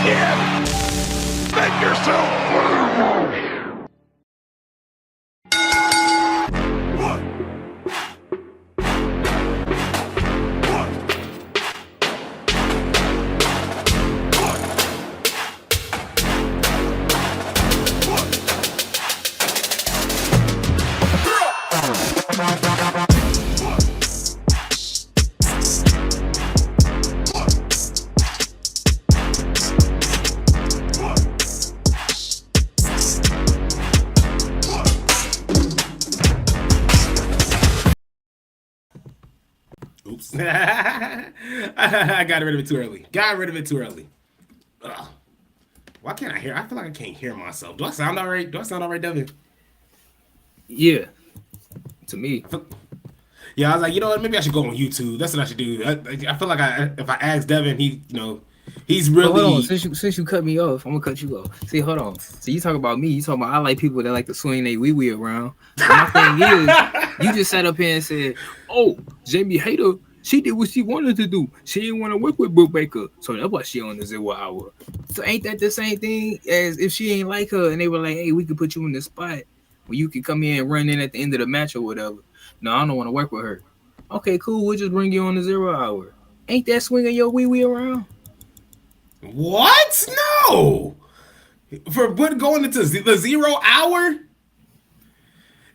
again. Make yourself. Oops. I got rid of it too early. Ugh. Why can't I hear? I feel like I can't hear myself. Do I sound all right? Devin? Yeah. To me. Yeah, I was like, you know what? Maybe I should go on YouTube. That's what I should do. I feel like if I ask Devin, he's really. Hold on. Since you cut me off, I'm gonna cut you off. See, hold on. So you talk about me. You talk about I like people that like to swing their wee around. And my thing is, you just sat up here and said, "Oh, Jamie Hayter, she did what she wanted to do. She didn't want to work with Britt Baker, so that's why she on the 0 hour." So ain't that the same thing as if she ain't like her and they were like, "Hey, we could put you in the spot where you can come in and run in at the end of the match or whatever." No, I don't want to work with her. Okay, cool. We'll just bring you on the 0 hour. Ain't that swinging your wee around? What? No. For what going into the 0 hour?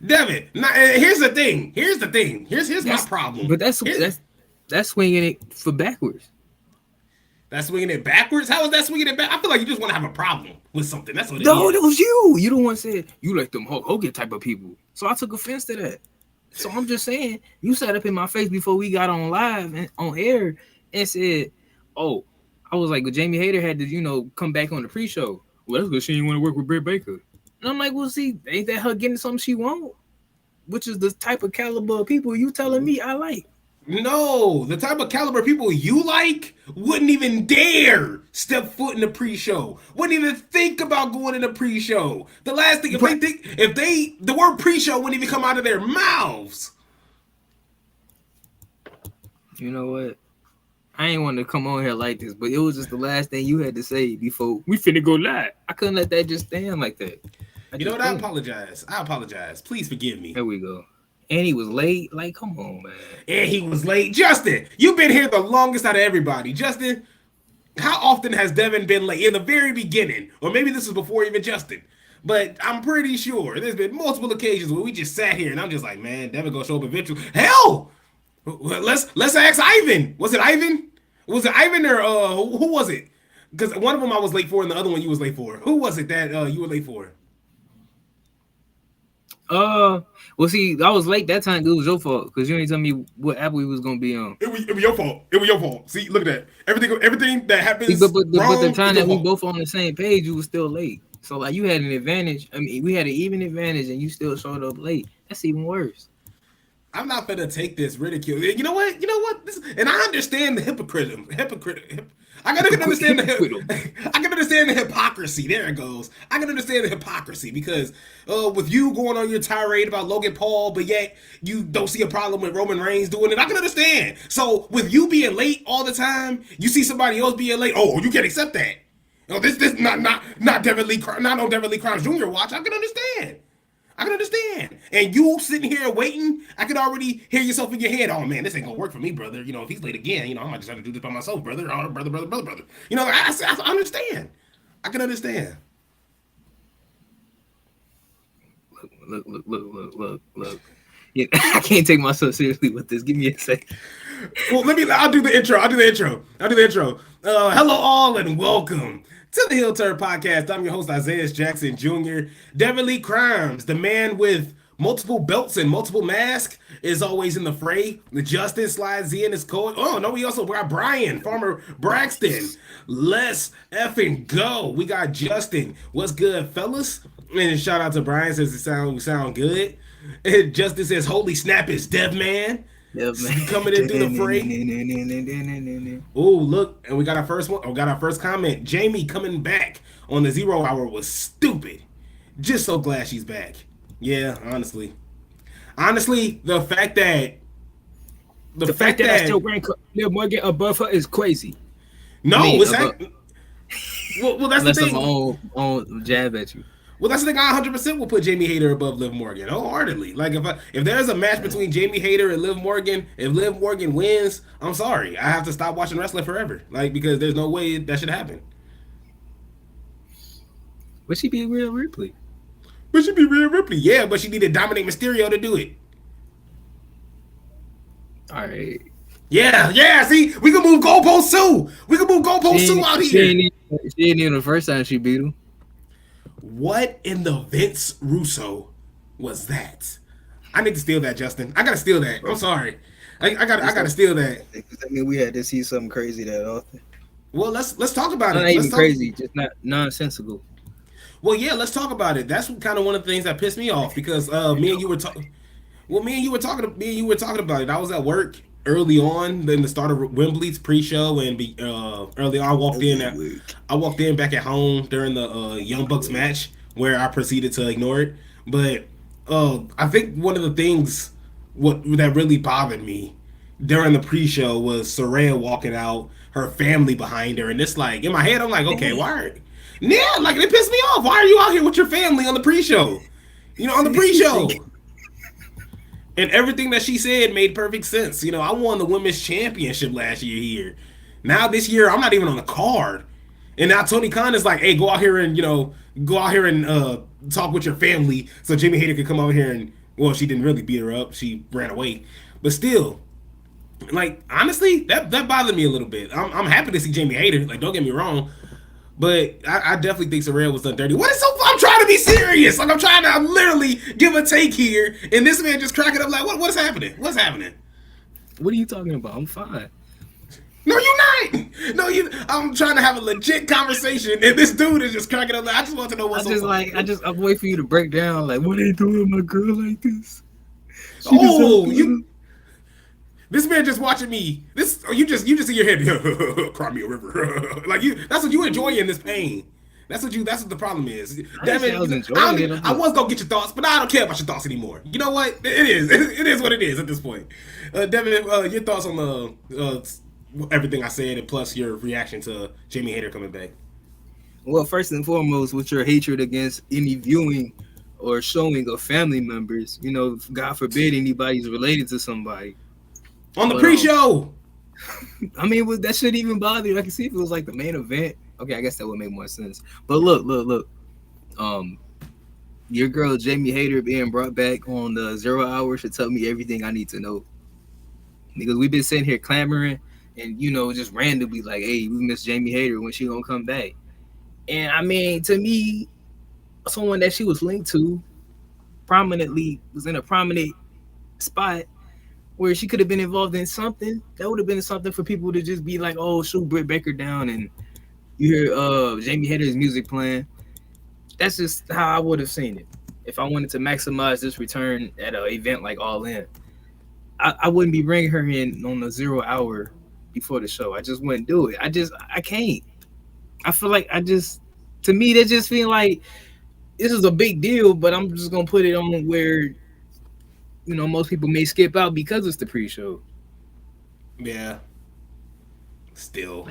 Devin, here's the thing. Here's my problem. But that's swinging it for backwards. That's swinging it backwards? How is that swinging it back? I feel like you just want to have a problem with something. That's what it No, is. that was you. You the one said you like them Hulk Hogan type of people. So I took offense to that. So I'm just saying, you sat up in my face before we got on live and on air and said, "Oh, I was like, well, Jamie Hayter had to, come back on the pre-show. Well, that's because she didn't want to work with Britt Baker." And I'm like, well, see, ain't that her getting something she want? Which is the type of caliber of people you telling me I like. No, the type of caliber people you like wouldn't even dare step foot in the pre-show. Wouldn't even think about going in the pre-show. The last thing, the word pre-show wouldn't even come out of their mouths. You know what? I ain't want to come on here like this, but it was just the last thing you had to say before we finna go live. I couldn't let that just stand like that. You know what? I apologize. Please forgive me. There we go. And he was late. Like, come on, man. And he was late. Justin, you've been here the longest out of everybody. Justin, how often has Devin been late? In the very beginning. Or maybe this was before even Justin. But I'm pretty sure there's been multiple occasions where we just sat here and I'm just like, man, Devin gonna show up eventually. Hell! Let's ask Ivan. Was it Ivan? Was it Ivan or who was it? Because one of them I was late for and the other one you was late for. Who was it that you were late for? Well, see, I was late that time. It was your fault because you didn't tell me what app we was gonna be on. It was your fault. It was your fault. See, look at that. Everything that happens. See, but the time that we both on the same page, you was still late. So like you had an advantage. I mean, we had an even advantage, and you still showed up late. That's even worse. I'm not gonna take this ridicule. You know what? And I understand the I can understand the hypocrisy. There it goes. I can understand the hypocrisy because with you going on your tirade about Logan Paul, but yet you don't see a problem with Roman Reigns doing it. I can understand. So with you being late all the time, you see somebody else being late. Oh, you can't accept that. Oh, this not Devin Lee, not on Devin Lee Crimes Jr. watch. I can understand. And you sitting here waiting, I could already hear yourself in your head. Oh man, this ain't gonna work for me, brother. If he's late again, I might just have to do this by myself, brother. Oh, brother. I understand. I can understand. Look. Yeah, I can't take myself seriously with this. Give me a second. Well, I'll do the intro. Hello all and welcome to the Heel Turn Podcast. I'm your host, Isaiah Jackson Jr. Devin Lee Crimes, the man with multiple belts and multiple masks, is always in the fray. The Justin slides in his coat. Oh, no, we also got Brian, Farmer Braxton. Let's effing go. We got Justin. What's good, fellas? And shout out to Brian, says we sound good. And Justin says, holy snap, it's Dev Man. Coming into the fray. Oh, look, and we got our first one. We got our first comment. Jamie coming back on the 0 hour was stupid. Just so glad she's back. Yeah, honestly, the fact that I still rank Liv Morgan above her is crazy. No, it's not. Well, that's the Unless I'm thing. on jab at you. Well, that's the thing. I 100% will put Jamie Hayter above Liv Morgan wholeheartedly. Like if there's a match between Jamie Hayter and Liv Morgan, if Liv Morgan wins, I'm sorry, I have to stop watching wrestling forever. Like because there's no way that should happen. Would she be Rhea Ripley? But she be Rhea Ripley, yeah, but she needed Dominic Mysterio to do it. All right. Yeah. See, we can move goalposts too. We can move goalposts too out She here. ain't even the first time she beat him. What in the Vince Russo was that? I need to steal that, Justin. I gotta steal that. I'm sorry. I gotta steal that. I mean, we had to see something crazy that often. Well, let's talk about it. Not even Let's talk- crazy, just not nonsensical. Well, yeah, let's talk about it. That's kind of one of the things that pissed me off because me and you were talking. Well, me and you were talking about it. I was at work early on, then the start of Wembley's pre-show, and early on, I walked in back at home during the Young Bucks match where I proceeded to ignore it. But I think one of the things that really bothered me during the pre-show was Saraya walking out, her family behind her, and it's like in my head, I'm like, okay, like it pissed me off. Why are you out here with your family on the pre-show? On the pre-show. And everything that she said made perfect sense. I won the women's championship last year here. Now this year, I'm not even on the card. And now Tony Khan is like, hey, go out here and talk with your family so Jamie Hayter could come over here and, well, she didn't really beat her up. She ran away. But still, like, honestly, that bothered me a little bit. I'm happy to see Jamie Hayter. Like, don't get me wrong. But I definitely think Saraya was done dirty. What is so? I'm trying to be serious. Like I'm trying to literally give a take here, and this man just cracking up like, what's happening? What's happening? What are you talking about? I'm fine. No, you're not. No, I'm trying to have a legit conversation, and this dude is just cracking up. Like, I just want to know what's. I'm waiting for you to break down. Like, what are they doing with my girl like this? This man just watching me. You just in your head. Cry me a river. Like that's what you enjoy in this pain. That's what the problem is. Devin, I was gonna get your thoughts, but I don't care about your thoughts anymore. You know what? It is what it is at this point. Devin, your thoughts on everything I said, and plus your reaction to Jamie Hayter coming back. Well, first and foremost, with your hatred against any viewing or showing of family members, God forbid anybody's related to somebody. On the pre-show. I mean, that shouldn't even bother you. I can see if it was like the main event. Okay, I guess that would make more sense. But look. Your girl Jamie Hayter being brought back on the 0 Hour should tell me everything I need to know. Because we've been sitting here clamoring and just randomly like, hey, we miss Jamie Hayter, when she gonna come back? And I mean, to me, someone that she was linked to prominently was in a prominent spot where she could have been involved in something. That would have been something for people to just be like, oh, shoot Britt Baker down, and you hear Jamie Hayter's music playing. That's just how I would have seen it. If I wanted to maximize this return at an event like All In, I wouldn't be bringing her in on the 0 Hour before the show. I just wouldn't do it. I can't. I feel like to me, they just feel like this is a big deal, but I'm just going to put it on where most people may skip out because it's the pre-show. Yeah. Still.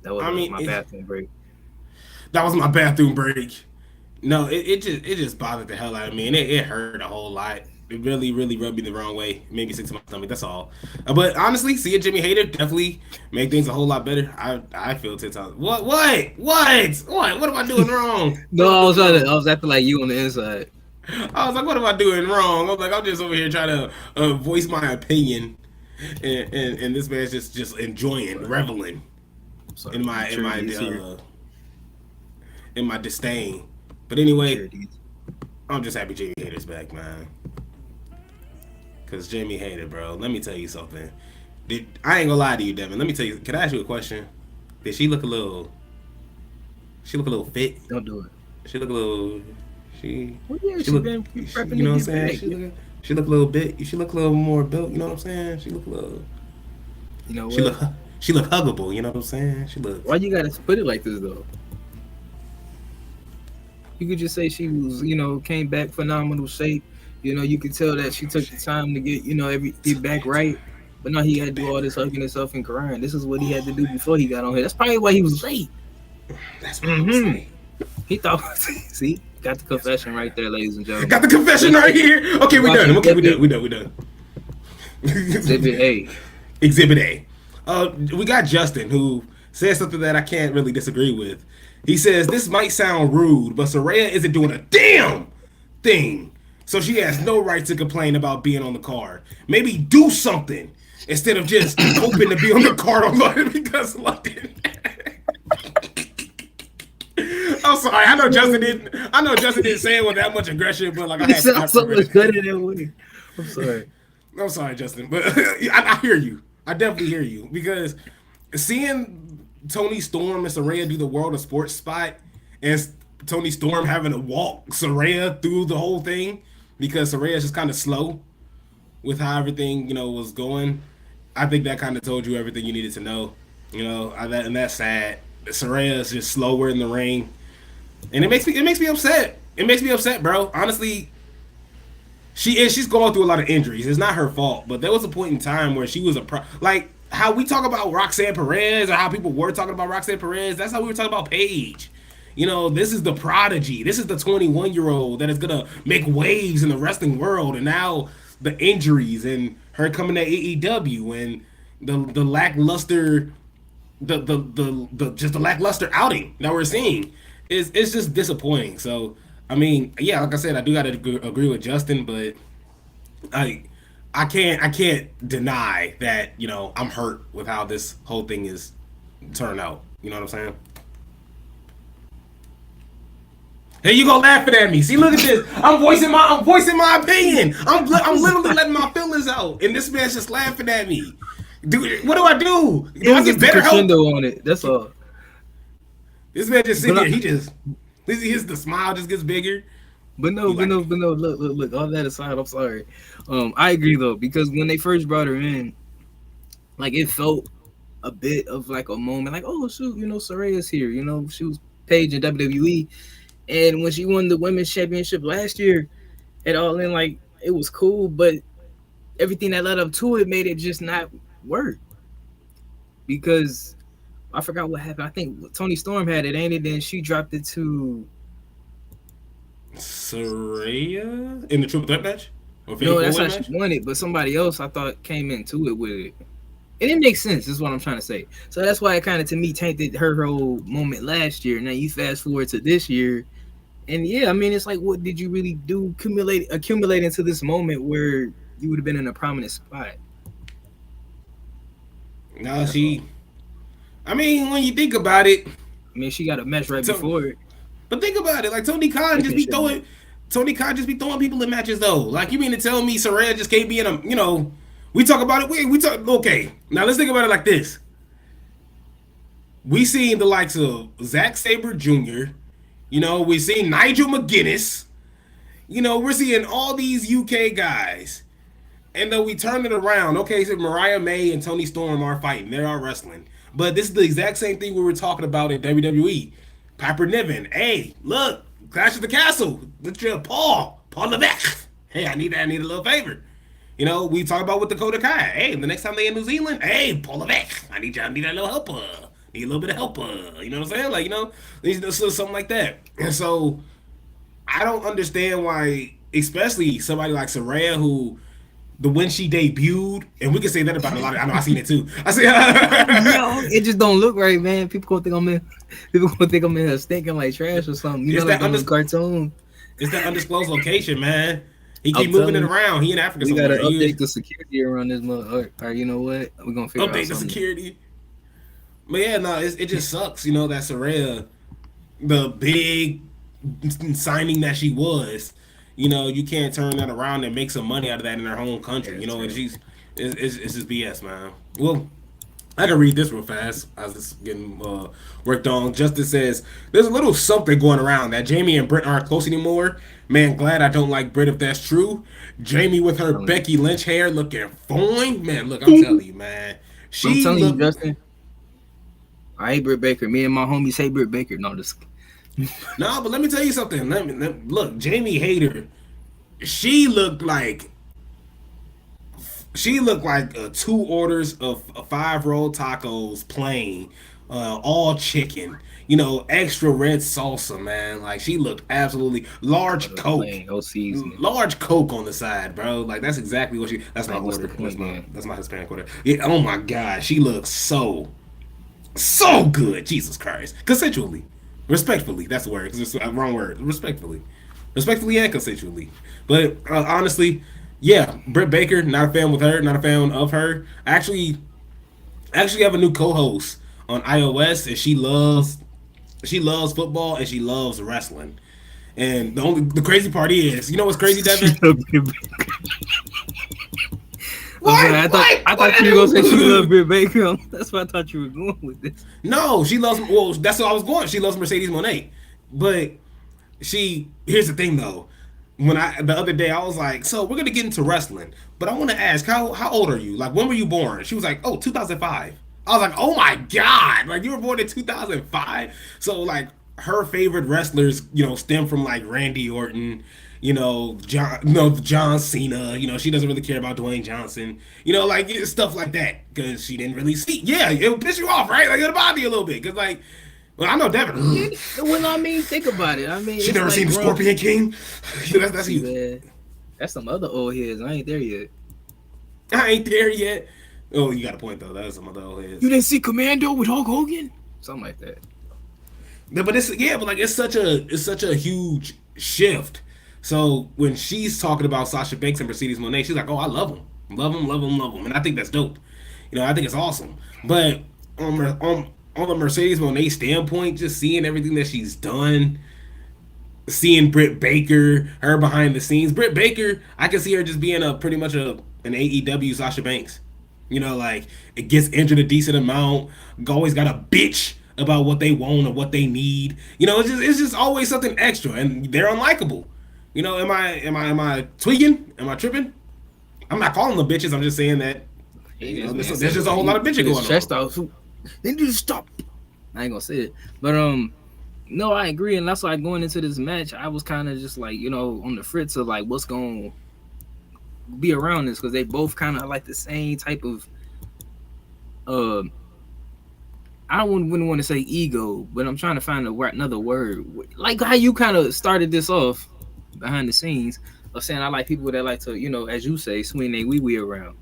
That was my bathroom break. That was my bathroom break. No, it just bothered the hell out of me, and it hurt a whole lot. It really, really rubbed me the wrong way. It made me sick to my stomach. That's all. But honestly, seeing Jimmy Hayter definitely made things a whole lot better. I feel 10 times. What am I doing wrong? No, I was acting like you on the inside. I was like, what am I doing wrong? I was like, I'm just over here trying to voice my opinion, and this man's just enjoying, reveling in my disdain. But anyway, I'm just happy Jamie Hayter's back, man. Cause Jamie Hayter, bro, let me tell you something. I ain't gonna lie to you, Devin. Let me tell you. Can I ask you a question? Did she look a little fit? Don't do it. She look a little. She been prepping. You know what I'm saying? She look a little bit. She look a little more built. You know what I'm saying? She look a little. You know what? She look huggable. You know what I'm saying? She look. Why you gotta put it like this though? You could just say she was, came back phenomenal shape. You could tell that she took the time to get, get back right. But no, he had to do all this hugging himself and crying. This is what he had to do before he got on here. That's probably why he was late. That's what I'm saying. He thought, see, got the confession right there, ladies and gentlemen. Got the confession right here. Okay, we done. Okay, we done. Exhibit A. Exhibit A. We got Justin, who says something that I can't really disagree with. He says, this might sound rude, but Saraya isn't doing a damn thing. So she has no right to complain about being on the card. Maybe do something instead of just hoping to be on the card on London because London. I'm sorry. I know Justin didn't say it with that much aggression, but like I had to. So much better than we. I'm sorry. I'm sorry, Justin, but I hear you. I definitely hear you because seeing Toni Storm and Saraya do the World of Sports spot and Toni Storm having to walk Saraya through the whole thing because Saraya's just kind of slow with how everything, was going. I think that kind of told you everything you needed to know, and that's sad. Saraya is just slower in the ring, and it makes me upset. It makes me upset, bro. Honestly, she's going through a lot of injuries. It's not her fault, but there was a point in time where she was like how we talk about Roxanne Perez or how people were talking about Roxanne Perez. That's how we were talking about Paige. This is the prodigy. This is the 21-year-old that is gonna make waves in the wrestling world, and now the injuries and her coming to AEW and the lackluster, the lackluster outing that we're seeing is just disappointing. So I mean, yeah, like I said, I do gotta agree with Justin, but I can't deny that I'm hurt with how this whole thing is turned out. You know what I'm saying? Here you go laughing at me. See, look at this. I'm voicing my opinion. I'm literally letting my feelings out, and this man's just laughing at me. Dude, what do I do? Do I get better help on it? That's all. This man just sitting here. The smile just gets bigger. But no. Look. All that aside, I'm sorry. I agree though, because when they first brought her in, like it felt a bit of like a moment, like, oh shoot, Saraya's here. She was Paige in WWE. And when she won the women's championship last year at All In, like, it was cool, but everything that led up to it made it just not work. Because I forgot what happened. I think Toni Storm had it, ain't it? Then she dropped it to Saraya in the triple threat match? No, that's how she won it, but somebody else I thought came into it with it. And it makes sense, is what I'm trying to say. So that's why it kind of, to me, tainted her whole moment last year. Now you fast forward to this year, and yeah, I mean, it's like, what did you really do? Accumulate into this moment where you would have been in a prominent spot. No, I mean, when you think about it, I mean, she got a match right before it. But think about it, like Tony Khan just be throwing people in matches though. Like, you mean to tell me Saraya just can't be in a, we talk about it. We talk. Okay, now let's think about it like this. We seen the likes of Zack Sabre Jr. We seen Nigel McGuinness. We're seeing all these UK guys, and then we turn it around. Okay, so Mariah May and Toni Storm are fighting. They are wrestling, but this is the exact same thing we were talking about in WWE. Piper Niven. Hey, look, Clash of the Castle. Look at Paul Levesque. Hey, I need a little favor. We talk about with Dakota Kai. Hey, the next time they in New Zealand, hey, Paul Levesque. I need a little help. Need a little bit of help. You know what I'm saying? Like, something like that. And so, I don't understand why, especially somebody like Saraya, who, when she debuted, and we can say that about a lot of, I know I seen it too. I see. No, it just don't look right, man. People gonna think I'm in here stinking like trash or something. You know, like on the cartoon. It's that undisclosed location, man. He keep moving it around. He in Africa somewhere. We gotta update the security around this mother. Or you know what? We're gonna figure out something. Update the security. But yeah, no, it just sucks, that Saraya, the big signing that she was, you can't turn that around and make some money out of that in her home country. And it's just BS, man. Well, I can read this real fast. I was just getting worked on. Justice says, there's a little something going around that Jamie and Britt aren't close anymore. Man, glad I don't like Britt if that's true. Jamie with her Becky Lynch hair looking fine. Man, look, I'm telling you, man. I'm telling you, Justin. I hate Britt Baker. Me and my homies hate Britt Baker. No, just no, but let me tell you something. Look, Jamie Hayter, she looked like She looked like 2 orders of 5 roll tacos, plain, all chicken. You know, extra red salsa, man. Like she looked absolutely large Coke, Plain, no seasoning. large Coke on the side, bro. Like that's exactly what she. That's my Like, what's order. the point, That's my man? that's my Hispanic order. Yeah. Oh my god, she looks so good. Jesus Christ, consensually, respectfully. That's the word. Because it's a wrong word. Respectfully and consensually. But honestly, yeah, Britt Baker. Not a fan with her. Not a fan of her. Actually have a new co-host on iOS, and she loves football and she loves wrestling. And the crazy part is, you know what's crazy, Devin? I thought you were gonna say she loved Britt Baker. That's what I thought you were going with this. No, she loves. Well, that's what I was going. She loves Mercedes Monet, but here's the thing though. The other day I was like, so we're gonna get into wrestling, but I want to ask how old are you? Like, when were you born? She was like, oh, 2005. I was like, oh my god, like you were born in 2005. So like her favorite wrestlers, stem from like Randy Orton, John Cena. She doesn't really care about Dwayne Johnson. Like stuff like that because she didn't really see. Yeah, it would piss you off, right? Like it'll bother you a little bit because like. Well, I know Devin. Well, I mean, think about it. I mean, she never like seen the Scorpion King. That's you. Man, that's some other old heads. I ain't there yet. I ain't there yet. Oh, you got a point though. That's some other old heads. You didn't see Commando with Hulk Hogan? Something like that. Yeah, but it's such a huge shift. So when she's talking about Sasha Banks and Mercedes Moné, she's like, "Oh, I love them, love them," and I think that's dope. I think it's awesome. But on the Mercedes Moné standpoint, just seeing everything that she's done, seeing Britt Baker, her behind the scenes. Britt Baker, I can see her just being pretty much an AEW Sasha Banks. Like it gets injured a decent amount. Always got a bitch about what they want or what they need. It's just always something extra, and they're unlikable. Am I tweaking? Am I tripping? I'm not calling them bitches. I'm just saying that there's just a whole lot of bitching going on. Stressed out. They need to stop. I ain't gonna say it, but no, I agree, and that's why going into this match, I was kind of just like on the fritz of like what's gonna be around this because they both kind of like the same type of I wouldn't want to say ego, but I'm trying to find another word. Like how you kind of started this off behind the scenes of saying I like people that like to, as you say, swing their wee around.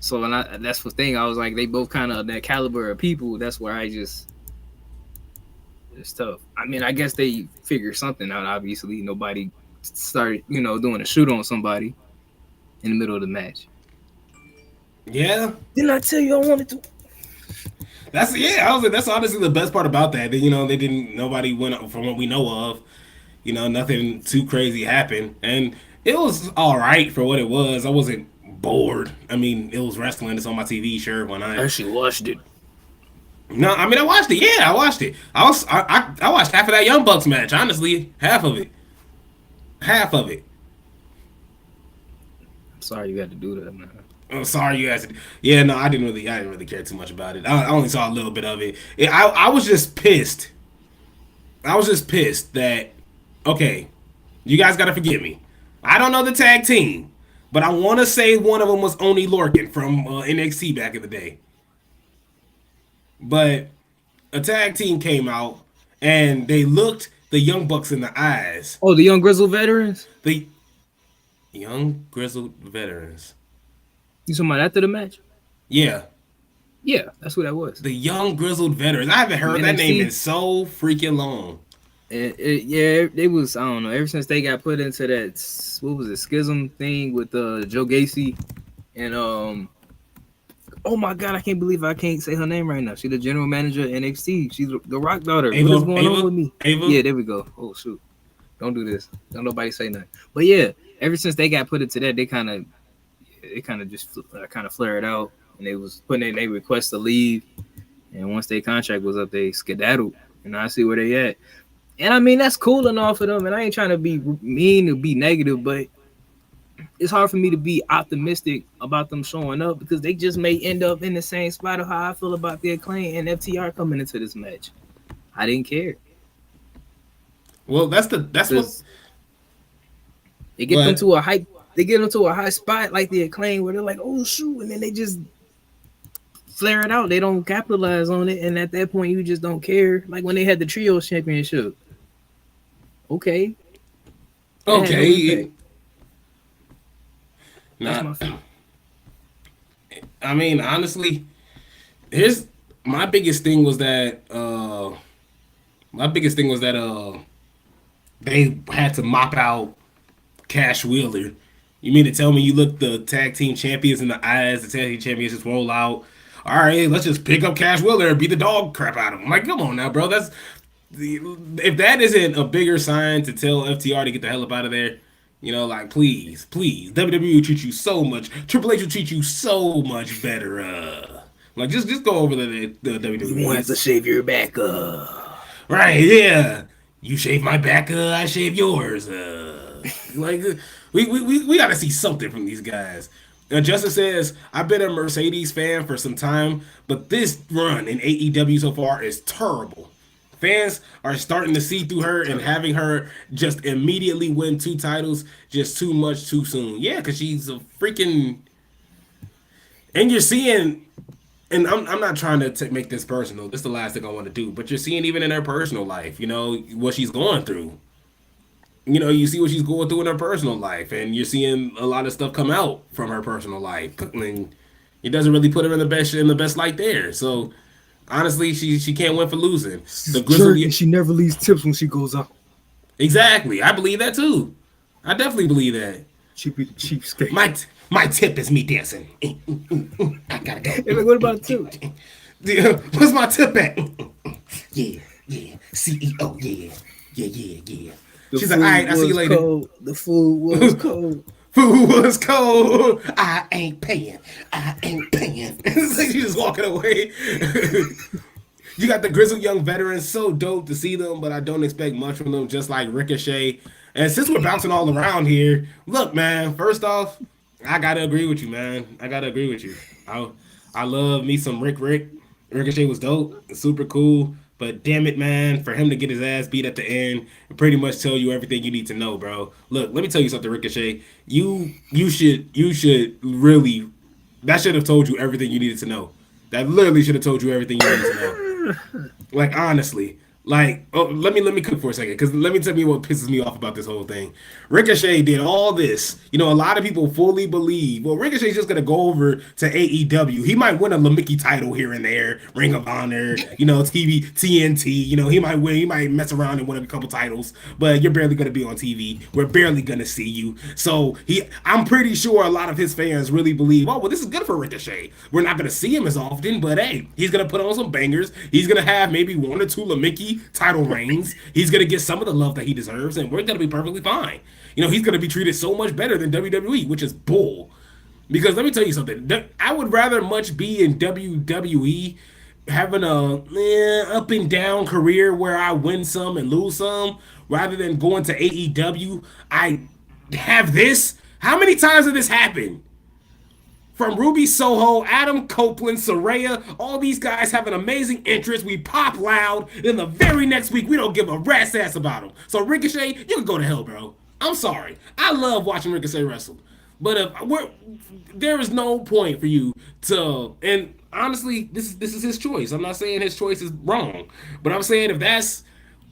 So that's the thing. I was like, they both kind of that caliber of people. That's where it's tough. I mean, I guess they figured something out. Obviously, nobody started, doing a shoot on somebody in the middle of the match. Yeah. Didn't I tell you I wanted to? That's honestly the best part about that. Nobody went up from what we know of. Nothing too crazy happened, and it was all right for what it was. I wasn't bored. I mean, it was wrestling. It's on my TV. Sure, why not? I actually watched it. No, I mean I watched it. Yeah, I watched it. I watched half of that Young Bucks match. Honestly, half of it. I'm sorry you had to do that, man. I'm sorry you asked. Yeah, no, I didn't really care too much about it. I only saw a little bit of it. I was just pissed. I was just pissed that, okay, you guys got to forgive me. I don't know the tag team, but I want to say one of them was Oni Lorcan from NXT back in the day. But a tag team came out, and they looked the Young Bucks in the eyes. Oh, the Young Grizzled Veterans? The Young Grizzled Veterans. You talking about after the match? Yeah. Yeah, that's who that was. The Young Grizzled Veterans. I haven't heard that name in so freaking long. It was, I don't know, ever since they got put into that, what was it, schism thing with Joe Gacy and, oh my God, I can't believe I can't say her name right now. She's the general manager at NXT. She's the Rock daughter. Ava, what is going on with me? Ava? Yeah, there we go. Oh, shoot. Don't do this. Don't nobody say nothing. But yeah, ever since they got put into that, they kind of just flared out, and they was putting in their request to leave, and once their contract was up, they skedaddled, and I see where they at. And I mean, that's cool enough for them, and I ain't trying to be mean or be negative, but it's hard for me to be optimistic about them showing up because they just may end up in the same spot of how I feel about the Acclaim and FTR coming into this match. I didn't care. Well, that's what it gets them to a hype they get into a high spot like the Acclaim where they're like, oh shoot, and then they just flare it out. They don't capitalize on it, and at that point, you just don't care. Like when they had the Trios Championship. Okay. Okay. That's Nah, my favorite. I mean, honestly, here's my biggest thing was that they had to mop out Cash Wheeler. You mean to tell me you look the tag team champions in the eyes, the tag team champions just roll out? All right, let's just pick up Cash Wheeler and beat the dog crap out of him. Like, come on now, bro. If that isn't a bigger sign to tell FTR to get the hell up out of there, you know, like please, WWE will treat you so much. Triple H will treat you so much better. Like just go over the WWE. You want to shave your back Right, yeah. You shave my back, I shave yours. Like we gotta see something from these guys. Justin says, I've been a Mercedes fan for some time, but this run in AEW so far is terrible. Fans are starting to see through her and having her just immediately win 2 titles just too much too soon. Yeah, because she's a freaking... And you're seeing... And I'm not trying to make this personal. This is the last thing I want to do. But you're seeing even in her personal life, you know, what she's going through. You know, you see what she's going through in her personal life. And you're seeing a lot of stuff come out from her personal life. And it doesn't really put her in the best light there. So, honestly, she can't win for losing. The Grizzly... She never leaves tips when she goes out. Exactly. I believe that, too. I definitely believe that. She be the cheapskate. My tip is me dancing. I gotta go. Hey, like, what about a tip? Where's my tip at? Yeah. CEO, yeah. She's like, all right, I'll see you later. Cold. The food was cold. Food was cold. I ain't paying. It's like she's just walking away. You got the grizzled young veterans. So dope to see them, but I don't expect much from them, just like Ricochet. And since we're bouncing all around here, look, man, first off, I gotta agree with you, man. I love me some Rick. Ricochet was dope, super cool. But damn it, man, for him to get his ass beat at the end and pretty much tell you everything you need to know, bro. Look, let me tell you something, Ricochet. You should really, that should have told you everything you needed to know. That literally should have told you everything you needed to know. Like, honestly. Like, oh, let me cook for a second, because let me tell you what pisses me off about this whole thing. Ricochet did all this. You know, a lot of people fully believe, well, Ricochet's just going to go over to AEW. He might win a Lamicki title here and there, Ring of Honor, you know, TV, TNT. You know, he might win. He might mess around and win a couple titles, but you're barely going to be on TV. We're barely going to see you. So I'm pretty sure a lot of his fans really believe, oh, well, this is good for Ricochet. We're not going to see him as often, but hey, he's going to put on some bangers. He's going to have maybe 1 or 2 Lamicki title reigns. He's going to get some of the love that he deserves, and we're going to be perfectly fine. You know, he's going to be treated so much better than WWE, which is bull. Because let me tell you something. I would rather much be in WWE having a up and down career where I win some and lose some, rather than going to AEW. I have this. How many times did this happen? From Ruby Soho, Adam Copeland, Saraya, all these guys have an amazing interest. We pop loud. Then the very next week, we don't give a rat's ass about them. So Ricochet, you can go to hell, bro. I'm sorry. I love watching Ricochet wrestle. But there is no point for you to, and honestly, this is his choice. I'm not saying his choice is wrong. But I'm saying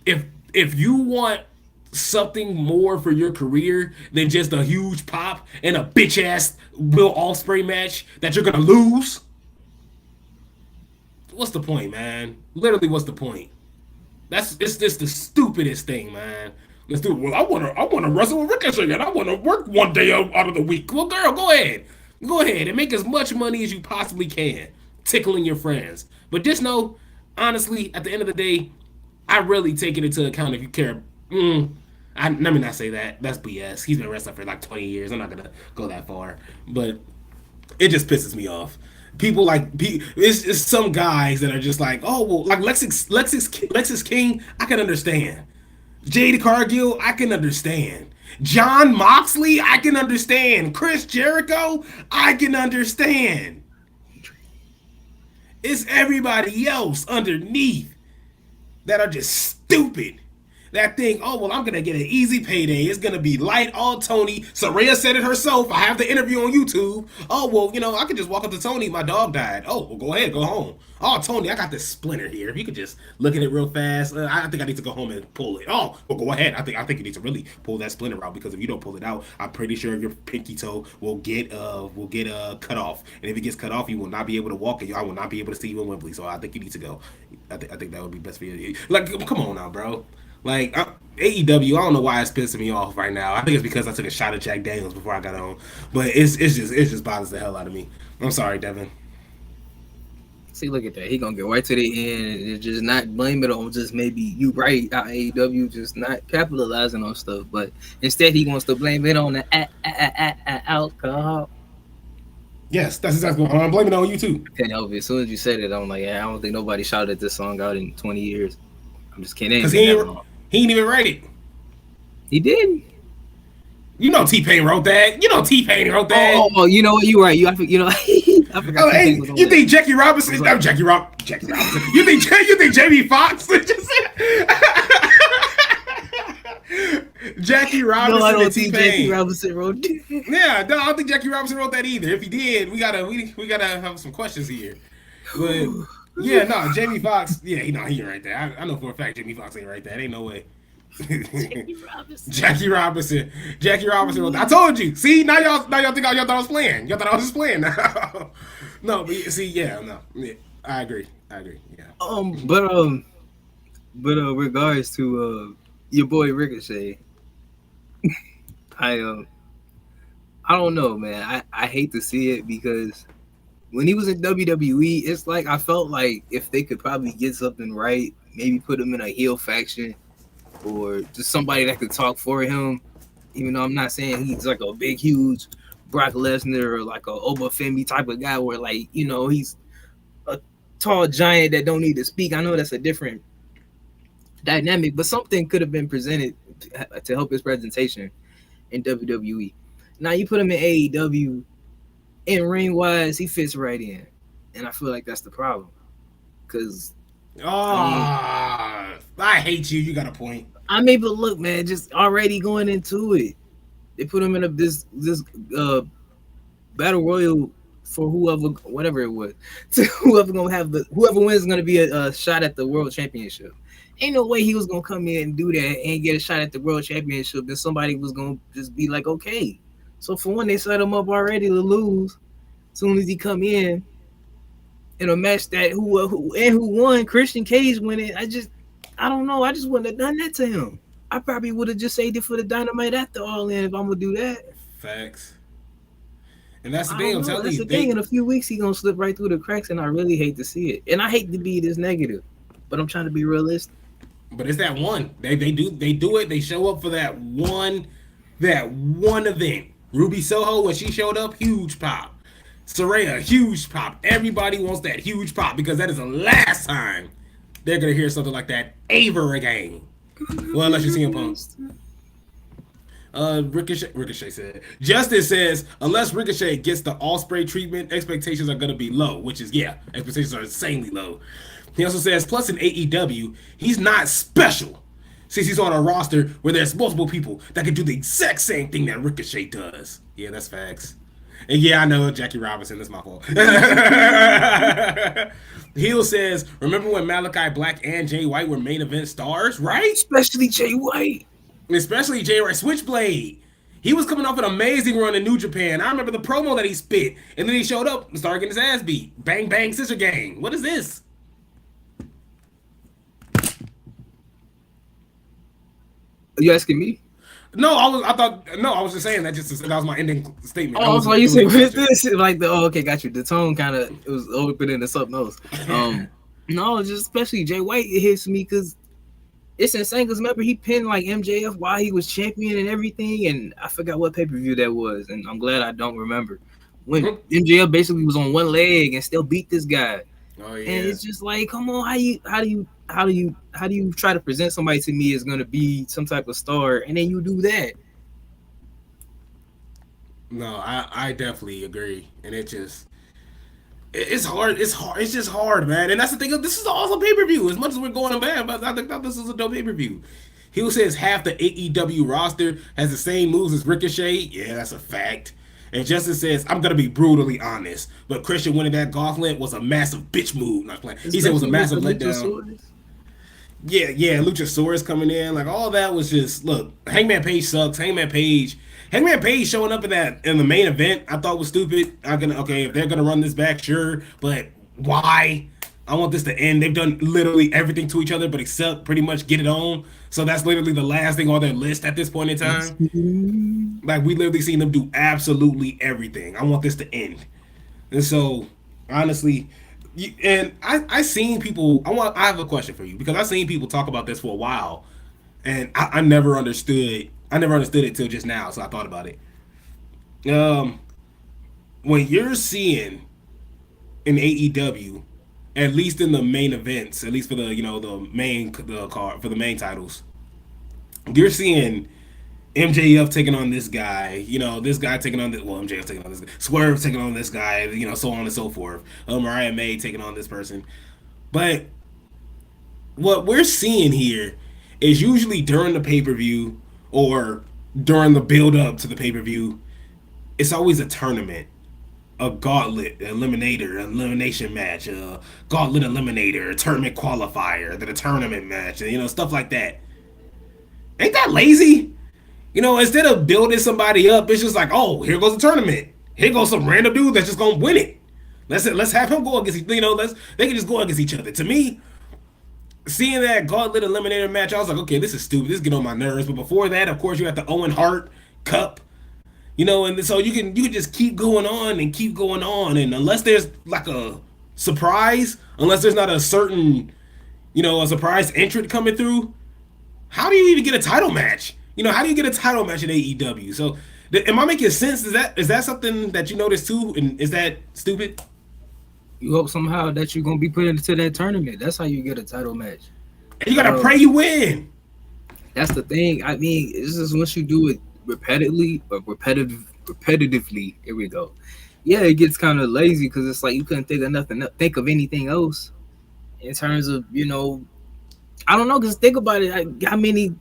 if you want something more for your career than just a huge pop and a bitch ass Will Ospreay match that you're gonna lose, what's the point, man? Literally, what's the point? It's just the stupidest thing, man. Let's do it. Well, I wanna wrestle with Ricochet and I wanna work one day out of the week. Well, girl, go ahead and make as much money as you possibly can, tickling your friends. But just know, honestly, at the end of the day, I really take it into account if you care. Let me not say that. That's BS. He's been wrestling for like 20 years. I'm not gonna go that far, but it just pisses me off. People like it's some guys that are just like, oh well, like Lexis King, I can understand. Jade Cargill, I can understand. John Moxley, I can understand. Chris Jericho, I can understand. It's everybody else underneath that are just stupid. that thing, oh, well, I'm going to get an easy payday. It's going to be light, all Tony. Saraya said it herself. I have the interview on YouTube. Oh, well, I could just walk up to Tony. My dog died. Oh, well, go ahead. Go home. Oh, Tony, I got this splinter here. If you could just look at it real fast. I think I need to go home and pull it. Oh, well, go ahead. I think you need to really pull that splinter out, because if you don't pull it out, I'm pretty sure your pinky toe will get cut off. And if it gets cut off, you will not be able to walk, and I will not be able to see you in Wembley. So I think you need to go. I think that would be best for you. Like, come on now, bro. Like, AEW, I don't know why it's pissing me off right now. I think it's because I took a shot at Jack Daniels before I got on. But it just bothers the hell out of me. I'm sorry, Devin. See, look at that. He gonna get right to the end and just not blame it on just maybe you right, AEW just not capitalizing on stuff. But instead he wants to blame it on the alcohol. Yes, that's exactly what I'm blaming it on you too. Can't help it. As soon as you said it, I'm like, yeah, I don't think nobody shouted this song out in 20 years. I'm just kidding. Because he ain't even write it. He did. T-Pain wrote that. T-Pain wrote that. Oh, you know what? You're right. I forgot. Oh, hey, you think Jackie Robinson? I'm Jackie Robinson. You think Jamie Foxx? Jackie Robinson. No, I don't and think T-Pain. Jackie Robinson wrote it. Yeah, no, I don't think Jackie Robinson wrote that either. If he did, we gotta have some questions here. But yeah, no, Jamie Foxx. Yeah, he ain't right there. I know for a fact Jamie Foxx ain't right there. Ain't no way. Jackie Robinson wrote that. I told you. See, now y'all think y'all thought I was playing. Y'all thought I was just playing now. No, but see, yeah, no, yeah, I agree. Yeah. But regards to your boy Ricochet, I don't know, man. I hate to see it, because when he was in WWE, it's like I felt like if they could probably get something right, maybe put him in a heel faction, or just somebody that could talk for him. Even though I'm not saying he's like a big, huge Brock Lesnar or like a Obafemi type of guy where, like, he's a tall giant that don't need to speak. I know that's a different dynamic, but something could have been presented to help his presentation in WWE. Now you put him in AEW, in ring wise, he fits right in, and I feel like that's the problem. Because I hate you. You got a point. I mean, but look, man, just already going into it, they put him in this battle royal for whatever it was, to whoever wins is gonna be a shot at the world championship. Ain't no way he was gonna come in and do that and get a shot at the world championship. Then somebody was gonna just be like, okay. So for one, they set him up already to lose. As soon as he come in a match that who won, Christian Cage winning. I don't know. I just wouldn't have done that to him. I probably would have just saved it for the Dynamite after All In if I'm gonna do that. Facts. And that's the thing. I'm telling you. That's the thing. In a few weeks, he gonna slip right through the cracks, and I really hate to see it. And I hate to be this negative, but I'm trying to be realistic. But it's that one. They do it. They show up for that one event. Ruby Soho, when she showed up, huge pop. Saraya, huge pop. Everybody wants that huge pop, because that is the last time they're gonna hear something like that ever again. Well, unless you see him Punk. Ricochet said. Justice says, unless Ricochet gets the Ospreay treatment, expectations are gonna be low, which is, yeah, expectations are insanely low. He also says, plus in AEW, he's not special, since he's on a roster where there's multiple people that can do the exact same thing that Ricochet does. Yeah, that's facts. And yeah, I know, Jackie Robinson, that's my fault. Heel says, remember when Malachi Black and Jay White were main event stars, right? Especially Jay White. Especially Jay White. Switchblade. He was coming off an amazing run in New Japan. I remember the promo that he spit. And then he showed up and started getting his ass beat. Bang, bang, scissor gang. What is this? Are you asking me? No, I was just saying that that was my ending statement. Oh, so you said with this, like okay, got you. The tone kind of, it was open into something else. No, just especially Jay White, it hits me because it's insane. Because remember, he pinned like MJF while he was champion and everything, and I forgot what pay-per-view that was, and I'm glad I don't remember. When MJF basically was on one leg and still beat this guy. Oh yeah. And it's just like, come on, how do you try to present somebody to me as gonna be some type of star, and then you do that? No, I definitely agree, and it's hard. It's just hard, man. And that's the thing. This is an awesome pay-per-view. As much as we're going to bad, but I think this is a dope pay-per-view. Hill says half the AEW roster has the same moves as Ricochet. Yeah, that's a fact. And Justin says, I'm going to be brutally honest, but Christian winning that gauntlet was a massive bitch move. Not playing. He said it was a massive letdown. Yeah, Luchasaurus coming in. Like, all that was just, look, Hangman Page sucks. Hangman Page showing up in the main event, I thought was stupid. Okay, if they're going to run this back, sure, but why? I want this to end. They've done literally everything to each other, but except pretty much get it on. So that's literally the last thing on their list at this point in time. Like, we literally seen them do absolutely everything. I want this to end. And so, honestly, I seen people. I have a question for you, because I've seen people talk about this for a while, and I never understood. I never understood it till just now. So I thought about it. When you're seeing in AEW, at least in the main events, at least for the main card for the main titles, you're seeing MJF taking on this guy, this guy taking on MJF taking on this guy, Swerve taking on this guy, so on and so forth. Mariah May taking on this person. But what we're seeing here is usually during the pay-per-view or during the build-up to the pay-per-view, it's always a tournament. A gauntlet elimination match, a gauntlet eliminator, a tournament qualifier, then a tournament match, stuff like that. Ain't that lazy? Instead of building somebody up, it's just like, oh, here goes the tournament. Here goes some random dude that's just gonna win it. Let's have him go against, they can just go against each other. To me, seeing that gauntlet eliminator match, I was like, okay, this is stupid. This is getting on my nerves. But before that, of course, you got the Owen Hart Cup. And so you can just keep going on, and unless there's like a surprise, unless there's not a certain, a surprise entrant coming through, how do you even get a title match? How do you get a title match in AEW? So, am I making sense? Is that something that you noticed too? And is that stupid? You hope somehow that you're gonna be put into that tournament. That's how you get a title match. And you gotta pray you win. That's the thing. I mean, it's just once you do it repetitively. Here we go. Yeah, it gets kind of lazy because it's like you couldn't think of anything else in terms of I don't know, because think about it. How many?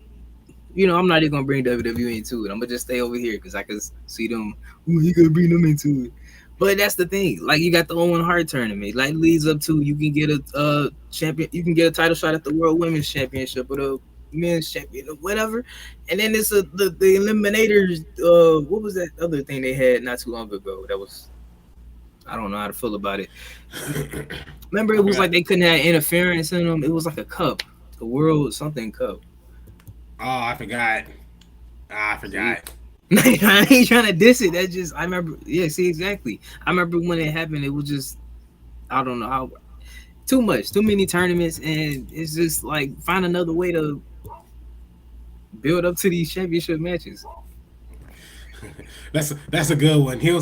I'm not even gonna bring WWE into it. I'm gonna just stay over here because I can see them. Ooh, you gonna bring them into it. But that's the thing. Like, you got the Owen Hart tournament. Like, leads up to you can get a champion. You can get a title shot at the World Women's Championship or the Men's Champion or whatever. And then it's the Eliminators. What was that other thing they had not too long ago? That was, I don't know how to feel about it. Remember, it was like they couldn't have interference in them. It was like a cup, the World something cup. Oh, I forgot. I ain't trying to diss it. That just, I remember. Yeah, see, exactly. I remember when it happened. It was just, I don't know how. Too many tournaments, and it's just like find another way to build up to these championship matches. That's a good one. Hill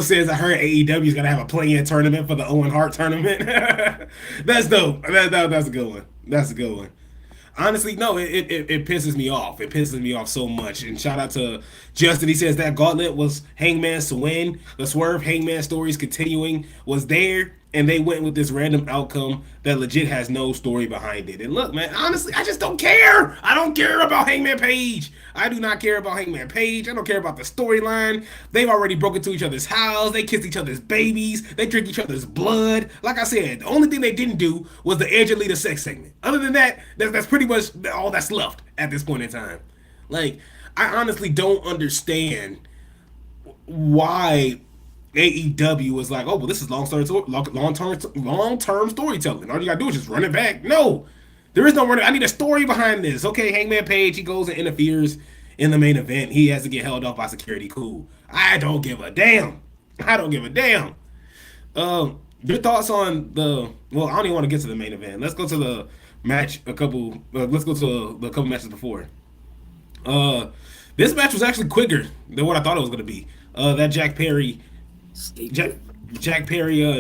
says, I heard AEW's gonna have a play-in tournament for the Owen Hart tournament. That's dope. That's a good one. That's a good one. Honestly, no, it pisses me off. It pisses me off so much. And shout out to Justin. He says that gauntlet was Hangman's to win. The Swerve Hangman stories continuing was there, and they went with this random outcome that legit has no story behind it. And look, man, honestly, I just don't care. I don't care about Hangman Page. I do not care about Hangman Page. I don't care about the storyline. They've already broken into each other's house. They kissed each other's babies. They drink each other's blood. Like I said, the only thing they didn't do was the Edge and Lita sex segment. Other than that, that's pretty much all that's left at this point in time. Like, I honestly don't understand why AEW was like, oh, well, this is long-term storytelling. All you gotta do is just run it back. No, there is no running. I need a story behind this. Okay, Hangman Page, he goes and interferes in the main event. He has to get held off by security. Cool. I don't give a damn. Your thoughts on the? Well, I don't even want to get to the main event. Let's go to the match. Let's go to the couple matches before. This match was actually quicker than what I thought it was gonna be. That Jack Perry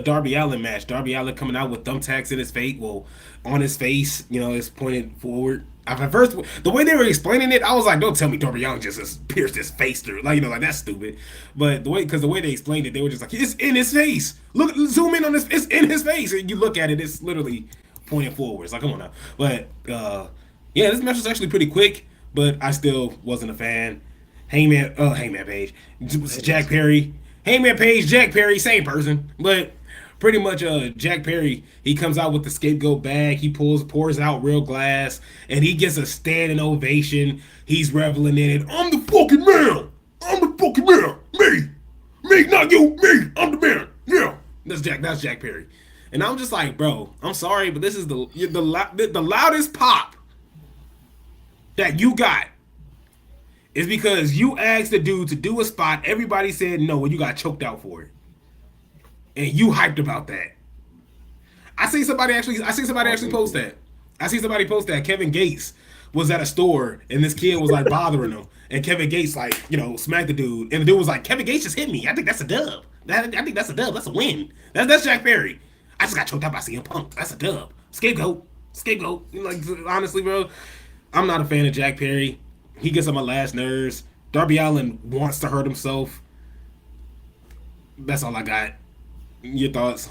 Darby Allin match. Darby Allin coming out with thumbtacks in his face, on his face, it's pointed forward. At first, the way they were explaining it, I was like, don't tell me Darby Allin just pierced his face through. Like that's stupid. But the way they explained it, they were just like, it's in his face. Look, zoom in on this, it's in his face. And you look at it, it's literally pointing forward. It's like, come on now. But, yeah, this match was actually pretty quick. but I still wasn't a fan. Hangman Page, Jack Perry, Hangman Page, Jack Perry, same person, but pretty much Jack Perry, he comes out with the scapegoat bag, he pours out real glass, and he gets a standing ovation. He's reveling in it. I'm the fucking man. I'm the fucking man. Me, not you, me. I'm the man. Yeah, that's Jack Perry, and I'm just like, bro, I'm sorry, but this is the loudest pop that you got is because you asked the dude to do a spot. Everybody said no, and you got choked out for it, and you hyped about that. I see somebody actually post that. I see somebody post that Kevin Gates was at a store and this kid was like bothering him, and Kevin Gates like smacked the dude, and the dude was like, Kevin Gates just hit me. I think that's a dub. I think that's a dub. That's a win. That's Jack Perry. I just got choked out by CM Punk. That's a dub. Scapegoat. Like, honestly, bro, I'm not a fan of Jack Perry. He gets on my last nerves. Darby Allin wants to hurt himself. That's all I got. Your thoughts?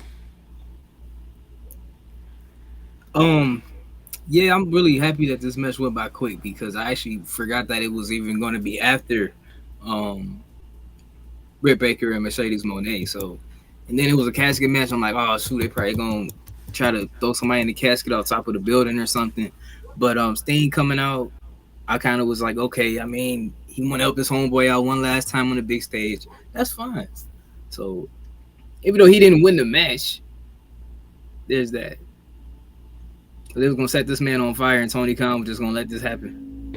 Yeah, I'm really happy that this match went by quick because I actually forgot that it was even going to be after Britt Baker and Mercedes Moné. So, and then it was a casket match. I'm like, oh shoot, they probably gonna try to throw somebody in the casket off top of the building or something. But Sting coming out, I kind of was like, okay, I mean, he want to help his homeboy out one last time on the big stage. That's fine. So, even though he didn't win the match, there's that. They was gonna set this man on fire, and Tony Khan was just gonna let this happen.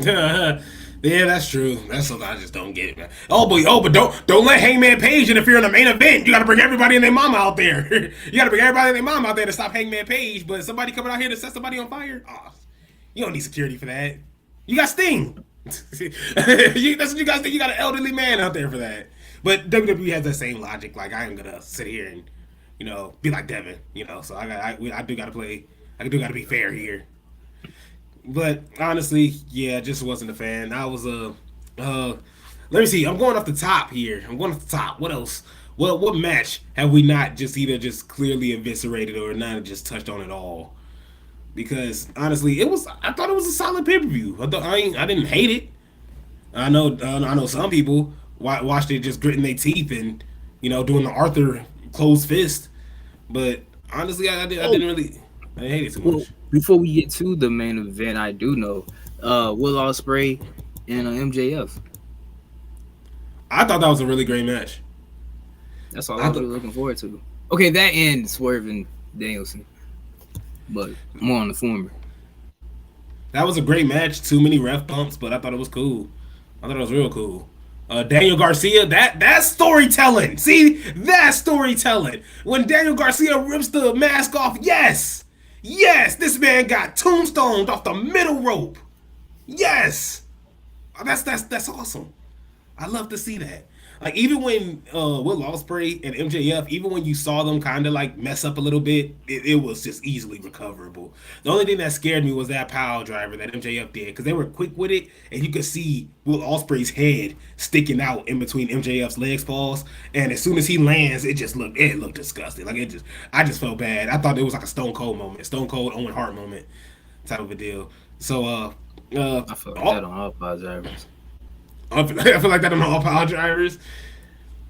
Yeah, that's true. That's something I just don't get, man. But don't let Hangman Page interfere in the main event. You gotta bring everybody and their mama out there. You gotta bring everybody and their mama out there to stop Hangman Page. But somebody coming out here to set somebody on fire, you don't need security for that. You got Sting. That's what you guys think. You got an elderly man out there for that. But WWE has that same logic. Like, I am gonna sit here and be like Devin. So I do gotta play. I do got to be fair here. But honestly, yeah, just wasn't a fan. I was let me see. I'm going off the top here. What else? What match have we not just either just clearly eviscerated or not just touched on at all? Because honestly, I thought it was a solid pay-per-view. I didn't hate it. I know some people watched it just gritting their teeth and doing the Arthur closed fist. But honestly, I didn't really. I hate it too much. Before we get to the main event, I do know Will Ospreay and MJF. I thought that was a really great match. That's all I was really looking forward to. Okay, that and Swerve and Danielson, but more on the former. That was a great match. Too many ref bumps, but I thought it was cool. I thought it was real cool. Daniel Garcia, that's storytelling. See, that's storytelling. When Daniel Garcia rips the mask off, yes, this man got tombstoned off the middle rope. Yes, that's awesome. I love to see that. Like, even when Will Ospreay and MJF, even when you saw them kind of like mess up a little bit, it was just easily recoverable. The only thing that scared me was that pile driver that MJF did, because they were quick with it, and you could see Will Ospreay's head sticking out in between MJF's legs paws, and as soon as he lands, it looked disgusting. Like, I just felt bad. I thought it was like a Stone Cold moment, Stone Cold Owen Hart moment type of a deal. So I feel like that on all pile drivers. I feel like that on all pile drivers.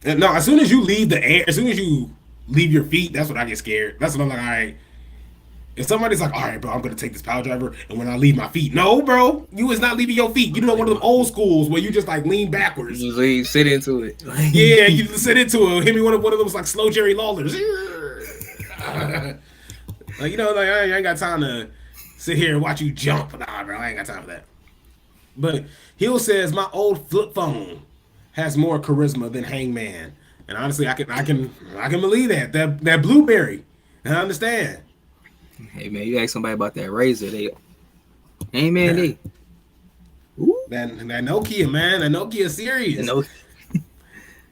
No, as soon as you leave the air, as soon as you leave your feet, that's when I get scared. That's when I'm like, all right. If somebody's like, all right, bro, I'm gonna take this pile driver, and when I leave my feet, no, bro, you is not leaving your feet. You know, one of them old schools where you just like lean backwards. You sit into it. Yeah, you sit into it. Hit me one of those like slow Jerry Lawlers. Like, I ain't got time to sit here and watch you jump. Nah, bro, I ain't got time for that. But Hill says my old flip phone has more charisma than Hangman, and honestly, I can believe that. That Blueberry, I understand. Hey man, you ask somebody about that razor, Hangman, that Nokia, man, that Nokia series.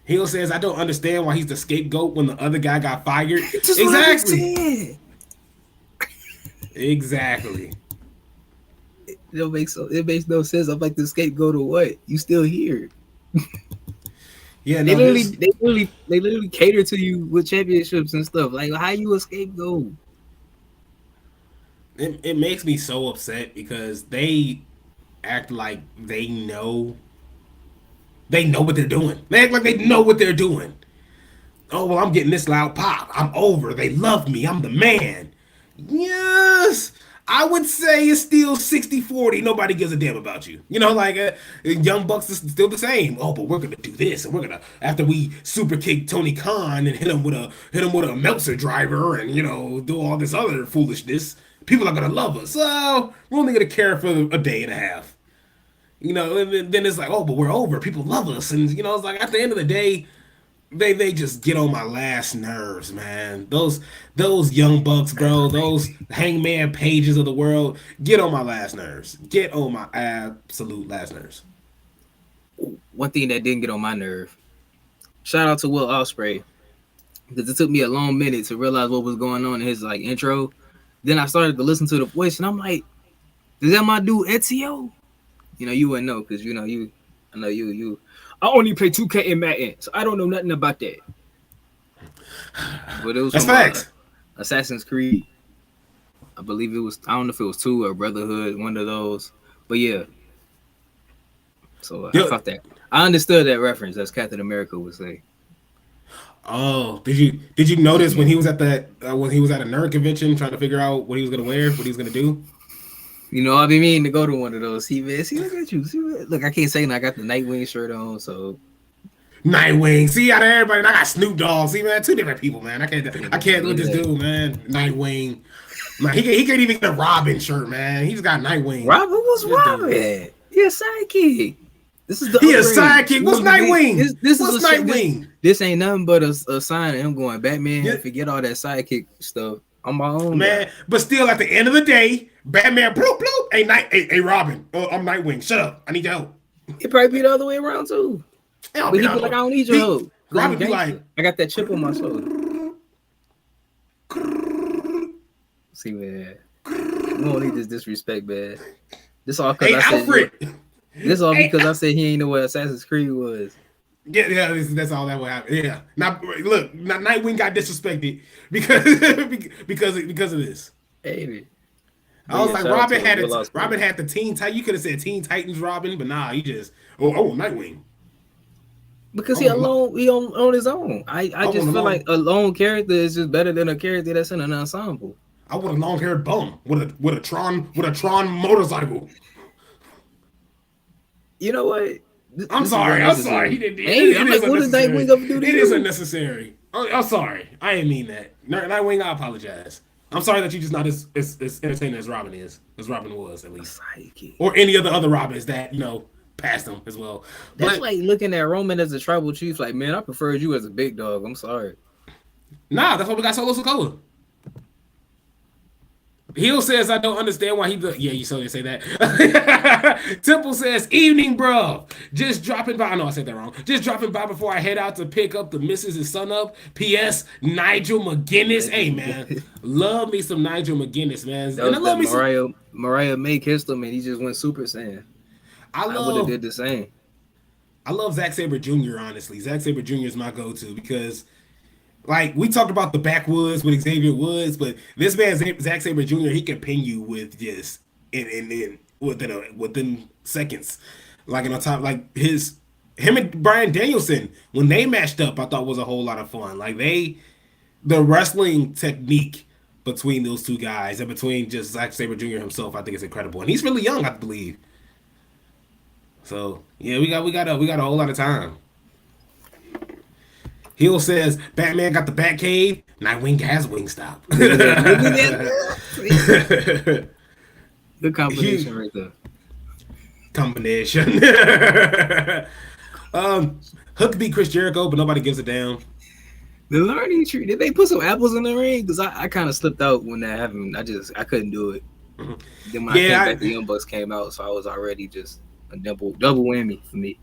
Hill says I don't understand why he's the scapegoat when the other guy got fired. Exactly. Exactly. It makes no sense. I'm like, the scapegoat or what? You still here? Yeah, they literally cater to you with championships and stuff. Like, how you a scapegoat? It makes me so upset because they act like they know what they're doing. They act like they know what they're doing. Oh, well, I'm getting this loud pop. I'm over. They love me. I'm the man. Yes. I would say it's still 60-40. Nobody gives a damn about you. You know, like Young Bucks is still the same. Oh, but we're gonna do this, and we're gonna after we super kick Tony Khan and hit him with a Meltzer driver, and do all this other foolishness. People are gonna love us. So we're only gonna care for a day and a half. And then it's like, oh, but we're over. People love us, and it's like at the end of the day. They just get on my last nerves, man. Those Young Bucks, bro. Those Hangman Pages of the world get on my last nerves. Get on my absolute last nerves. One thing that didn't get on my nerve. Shout out to Will Ospreay, because it took me a long minute to realize what was going on in his intro. Then I started to listen to the voice, and I'm like, "Is that my dude Ezio?" You wouldn't know because I know you. I only play 2K and Madden, so I don't know nothing about that. But it was That's from facts. Assassin's Creed. I believe it was. I don't know if it was 2 or Brotherhood, one of those. But yeah. So I caught that. I understood that reference, as Captain America would say. Oh, did you notice when he was at a nerd convention trying to figure out what he was gonna wear, what he was gonna do? I've been meaning to go to one of those. See, look at you. Look, I can't say I got the Nightwing shirt on, so. Nightwing. See, out of everybody, I got Snoop Dogg. See, man, two different people, man. I can't with this dude, man. Nightwing. Man, he can't even get a Robin shirt, man. He's got Nightwing. Robin? What's Robin? He a sidekick. This is the He a sidekick. What's Nightwing? What's Nightwing? This ain't nothing but a sign of him going, Batman, forget all that sidekick stuff. I'm my own man. guy. But still, at the end of the day, Batman, bloop, bloop. Hey, Robin. I'm Nightwing. Shut up. I need your help. It probably be the other way around, too. But he be like, I don't need your help. Robin be like, I got that chip on my shoulder. See, man. We don't need this disrespect, man. This all because I said he ain't know what Assassin's Creed was. Yeah, that's all that will happen. Yeah. Now, look, Nightwing got disrespected because of this. Hey, I was like, Robin had the Teen Titans. You could have said Teen Titans Robin, but nah, he just Nightwing. Because he on his own. I just feel like a lone character is just better than a character that's in an ensemble. I want a long-haired bum with a Tron motorcycle. You know what? I'm sorry. He didn't. What does Nightwing up to do? It is unnecessary. I'm sorry. I didn't mean that. Nightwing, I apologize. I'm sorry that you're just not as entertaining as Robin is, as Robin was at least, or any of the other Robins that passed him as well. That's like looking at Roman as a tribal chief. Like, man, I preferred you as a big dog. I'm sorry. Nah, that's why we got Solo Sikoa. Heel says, I don't understand why he... Yeah, you saw you say that. Temple says, evening, bro. Just dropping by. I know I said that wrong. Just dropping by before I head out to pick up the missus' son up. P.S. Nigel McGuinness. Hey, man. Love me some Nigel McGuinness, man. That was Mariah May kissed him, and he just went Super Saiyan. I would have did the same. I love Zack Sabre Jr., honestly. Zack Sabre Jr. is my go-to because... Like, we talked about the backwoods with Xavier Woods, but this man, Zack Sabre Jr., he can pin you with just within seconds. Like, on top, like, him and Bryan Danielson, when they matched up, I thought was a whole lot of fun. Like, the wrestling technique between those two guys and between just Zack Sabre Jr. himself, I think is incredible. And he's really young, I believe. So, yeah, we got a whole lot of time. Heel says Batman got the Batcave. Nightwing has Wingstop. Good combination right there. Combination. Hook beat Chris Jericho, but nobody gives a damn. The learning tree. Did they put some apples in the ring? Because I kind of slipped out when that happened. I couldn't do it. Mm-hmm. Then when I came back, the Young Bucks came out, so I was already just a double whammy for me.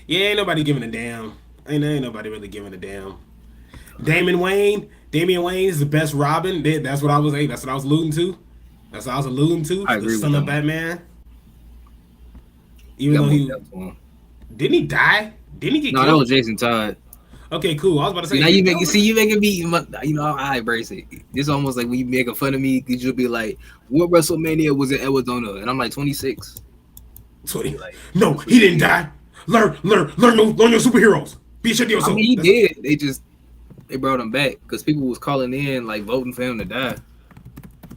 Yeah, ain't nobody giving a damn. Ain't nobody really giving a damn. Damian Wayne is the best Robin. That's what I was alluding to. That's what I was alluding to. I agree the son with of Batman. Even though didn't he die? Didn't he get killed? No, that was Jason Todd. Okay, cool. I was about to say. Now you making me. I embrace it. It's almost like when you making fun of me, because you'll be like, "What WrestleMania was in Arizona?" And I'm like, 26. So Like, no, that's what he didn't did. die. Learn your superheroes. Be ashamed of I yourself. mean, he That's- did. They brought him back because people was calling in like voting for him to die.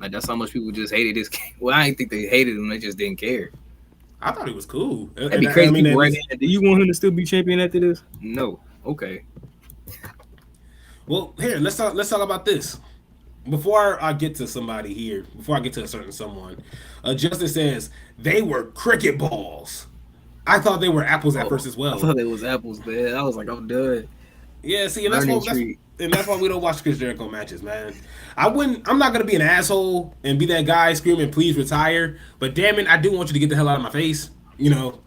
Like that's how much people just hated this. Well, I didn't think they hated him. They just didn't care. I thought he was cool. That'd be crazy. People right now. Do you want him to still be champion after this? No. Okay. Well, here let's talk about this. Before I get to somebody here, before I get to a certain someone, Justice says they were cricket balls. I thought they were apples at first as well. I thought it was apples, man. I was like, I'm done. Yeah, see, and that's why we don't watch Chris Jericho matches, man. I'm not gonna be an asshole and be that guy screaming, "Please retire!" But damn it, I do want you to get the hell out of my face. You know.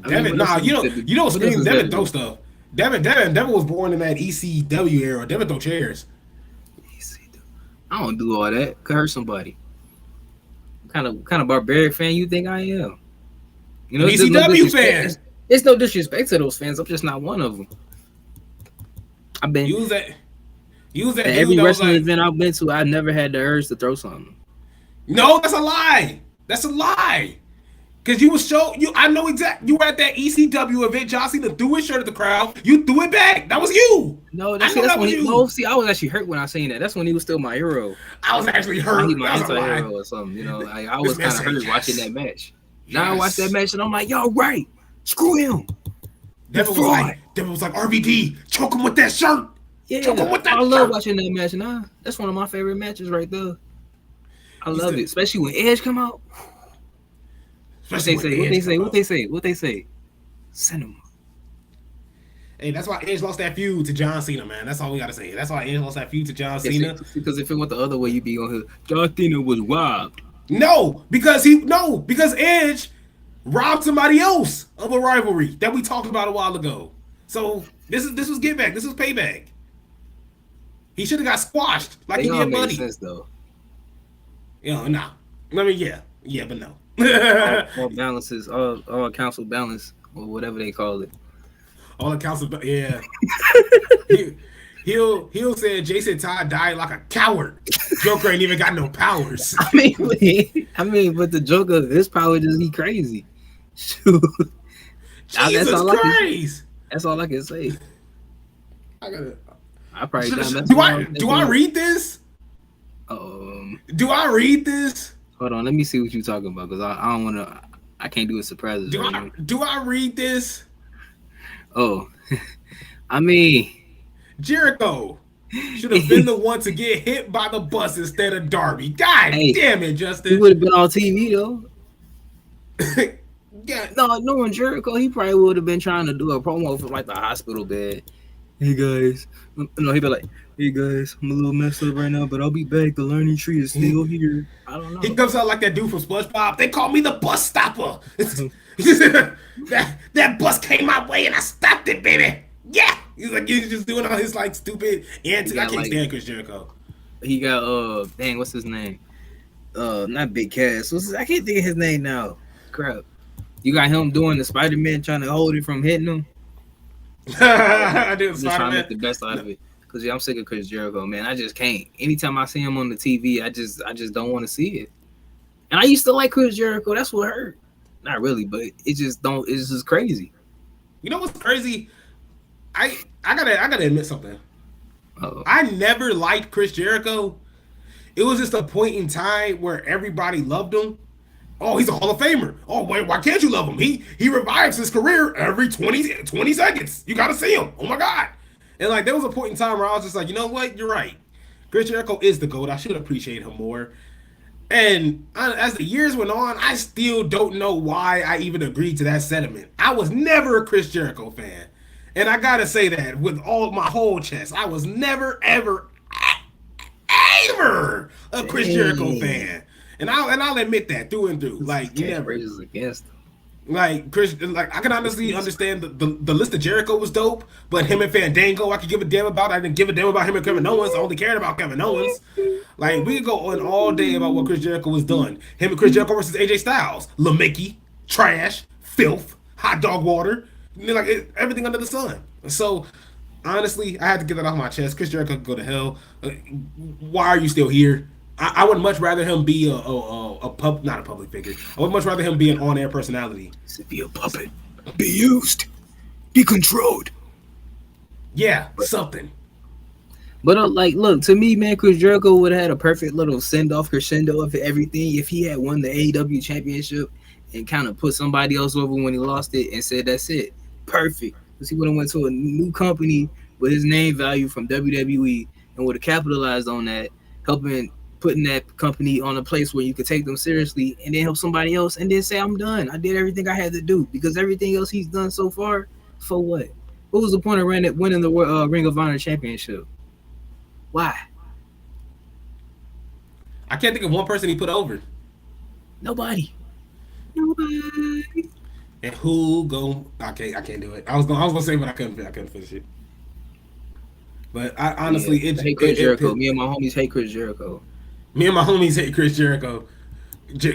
Devin, you don't scream. Devin throw stuff. Devin was born in that ECW era. Devin throw chairs. I don't do all that. Could hurt somebody. What kind of barbaric fan you think I am? You know, ECW fan. It's no disrespect to those fans. I'm just not one of them. I've been Use that. At every wrestling event I've been to, I never had the urge to throw something. No, that's a lie. That's a lie. Cause you was I know exactly. You were at that ECW event. John Cena threw his shirt at the crowd. You threw it back. That was you. No, that's when I was actually hurt when I seen that. That's when he was still my hero. I was actually hurt. He my anti-hero or something. You know, I was kind of hurt watching that match. Now I watch that match and I'm like, yo, right. Screw him. Devin was like, RVD, choke him with that shirt. Yeah, choke him with that I shirt. love watching that match. Nah, that's one of my favorite matches right there. I love it, especially when Edge come out. What they say? Send him. Hey, that's why Edge lost that feud to John Cena, man. That's all we gotta say. That's why Edge lost that feud to John Cena. Because if it went the other way, you'd be on here. John Cena was robbed. No, because Edge robbed somebody else of a rivalry that we talked about a while ago. So this was get back. This was payback. He should have got squashed like he did Buddy. Sense, though. You know, nah. I mean, yeah, but no. all balances, all council balance, or whatever they call it. All accounts of yeah. He'll say Jason Todd died like a coward. Joker ain't even got no powers. I mean, but the Joker, his power just he crazy. Shoot. Jesus Christ. That's all I can say. I probably do I read this? Do I read this? Hold on, let me see what you're talking about because I don't want to. I can't do a surprise. Do I read this? Oh, I mean, Jericho should have been the one to get hit by the bus instead of Darby. God damn it, Justin. He would have been on TV though. Yeah. No, knowing Jericho, he probably would have been trying to do a promo for like the hospital bed. Hey guys, no, he'd be like, "Hey guys, I'm a little messed up right now, but I'll be back. The learning tree is still here." I don't know. He comes out like that dude from SpongeBob. They call me the bus stopper. that bus came my way and I stopped it, baby. Yeah, he's just doing all his like stupid antics. I can't stand Chris Jericho. He got what's his name? Not Big Cass. I can't think of his name now. Crap. You got him doing the Spider-Man trying to hold it from hitting him. I do just trying to make the best out of it. Cause I'm sick of Chris Jericho, man. I just can't. Anytime I see him on the TV, I just don't want to see it. And I used to like Chris Jericho. That's what hurt. Not really, but it just don't. It's just crazy. You know what's crazy? I gotta admit something. Uh-oh. I never liked Chris Jericho. It was just a point in time where everybody loved him. Oh, he's a Hall of Famer. Oh, why can't you love him? He revives his career every 20 seconds. You gotta see him. Oh my God. And like there was a point in time where I was just like, you know what? You're right. Chris Jericho is the GOAT. I should appreciate him more. And as the years went on, I still don't know why I even agreed to that sentiment. I was never a Chris Jericho fan. And I gotta say that with all my whole chest. I was never, ever a Chris Jericho fan. And I'll admit that through and through. Like never. Against him. Like Chris, like I can honestly understand the list of Jericho was dope, but him and Fandango I could give a damn about. I didn't give a damn about him and Kevin Owens. I only cared about Kevin Owens. Like we could go on all day about what Chris Jericho was done. Him and Chris Jericho versus AJ Styles, LeMickey, trash, filth, hot dog water, like everything under the sun. So honestly, I had to get that off my chest. Chris Jericho could go to hell. Why are you still here? I would much rather him be not a public figure. I would much rather him be an on-air personality. Be a puppet. Be used. Be controlled. Yeah, something. But like, look, to me, man, Chris Jericho would have had a perfect little send-off crescendo of everything if he had won the AEW championship and kind of put somebody else over when he lost it and said, that's it. Perfect. Because he would have went to a new company with his name value from WWE and would have capitalized on that, putting that company on a place where you could take them seriously and then help somebody else and then say, I'm done. I did everything I had to do. Because everything else he's done so far, for what? What was the point of winning the Ring of Honor championship? Why? I can't think of one person he put over. Nobody. And who go? I can't do it. I was gonna say, but I couldn't finish it. But I honestly, hate Chris Jericho. Me and my homies hate Chris Jericho. Me and my homies hate Chris Jericho.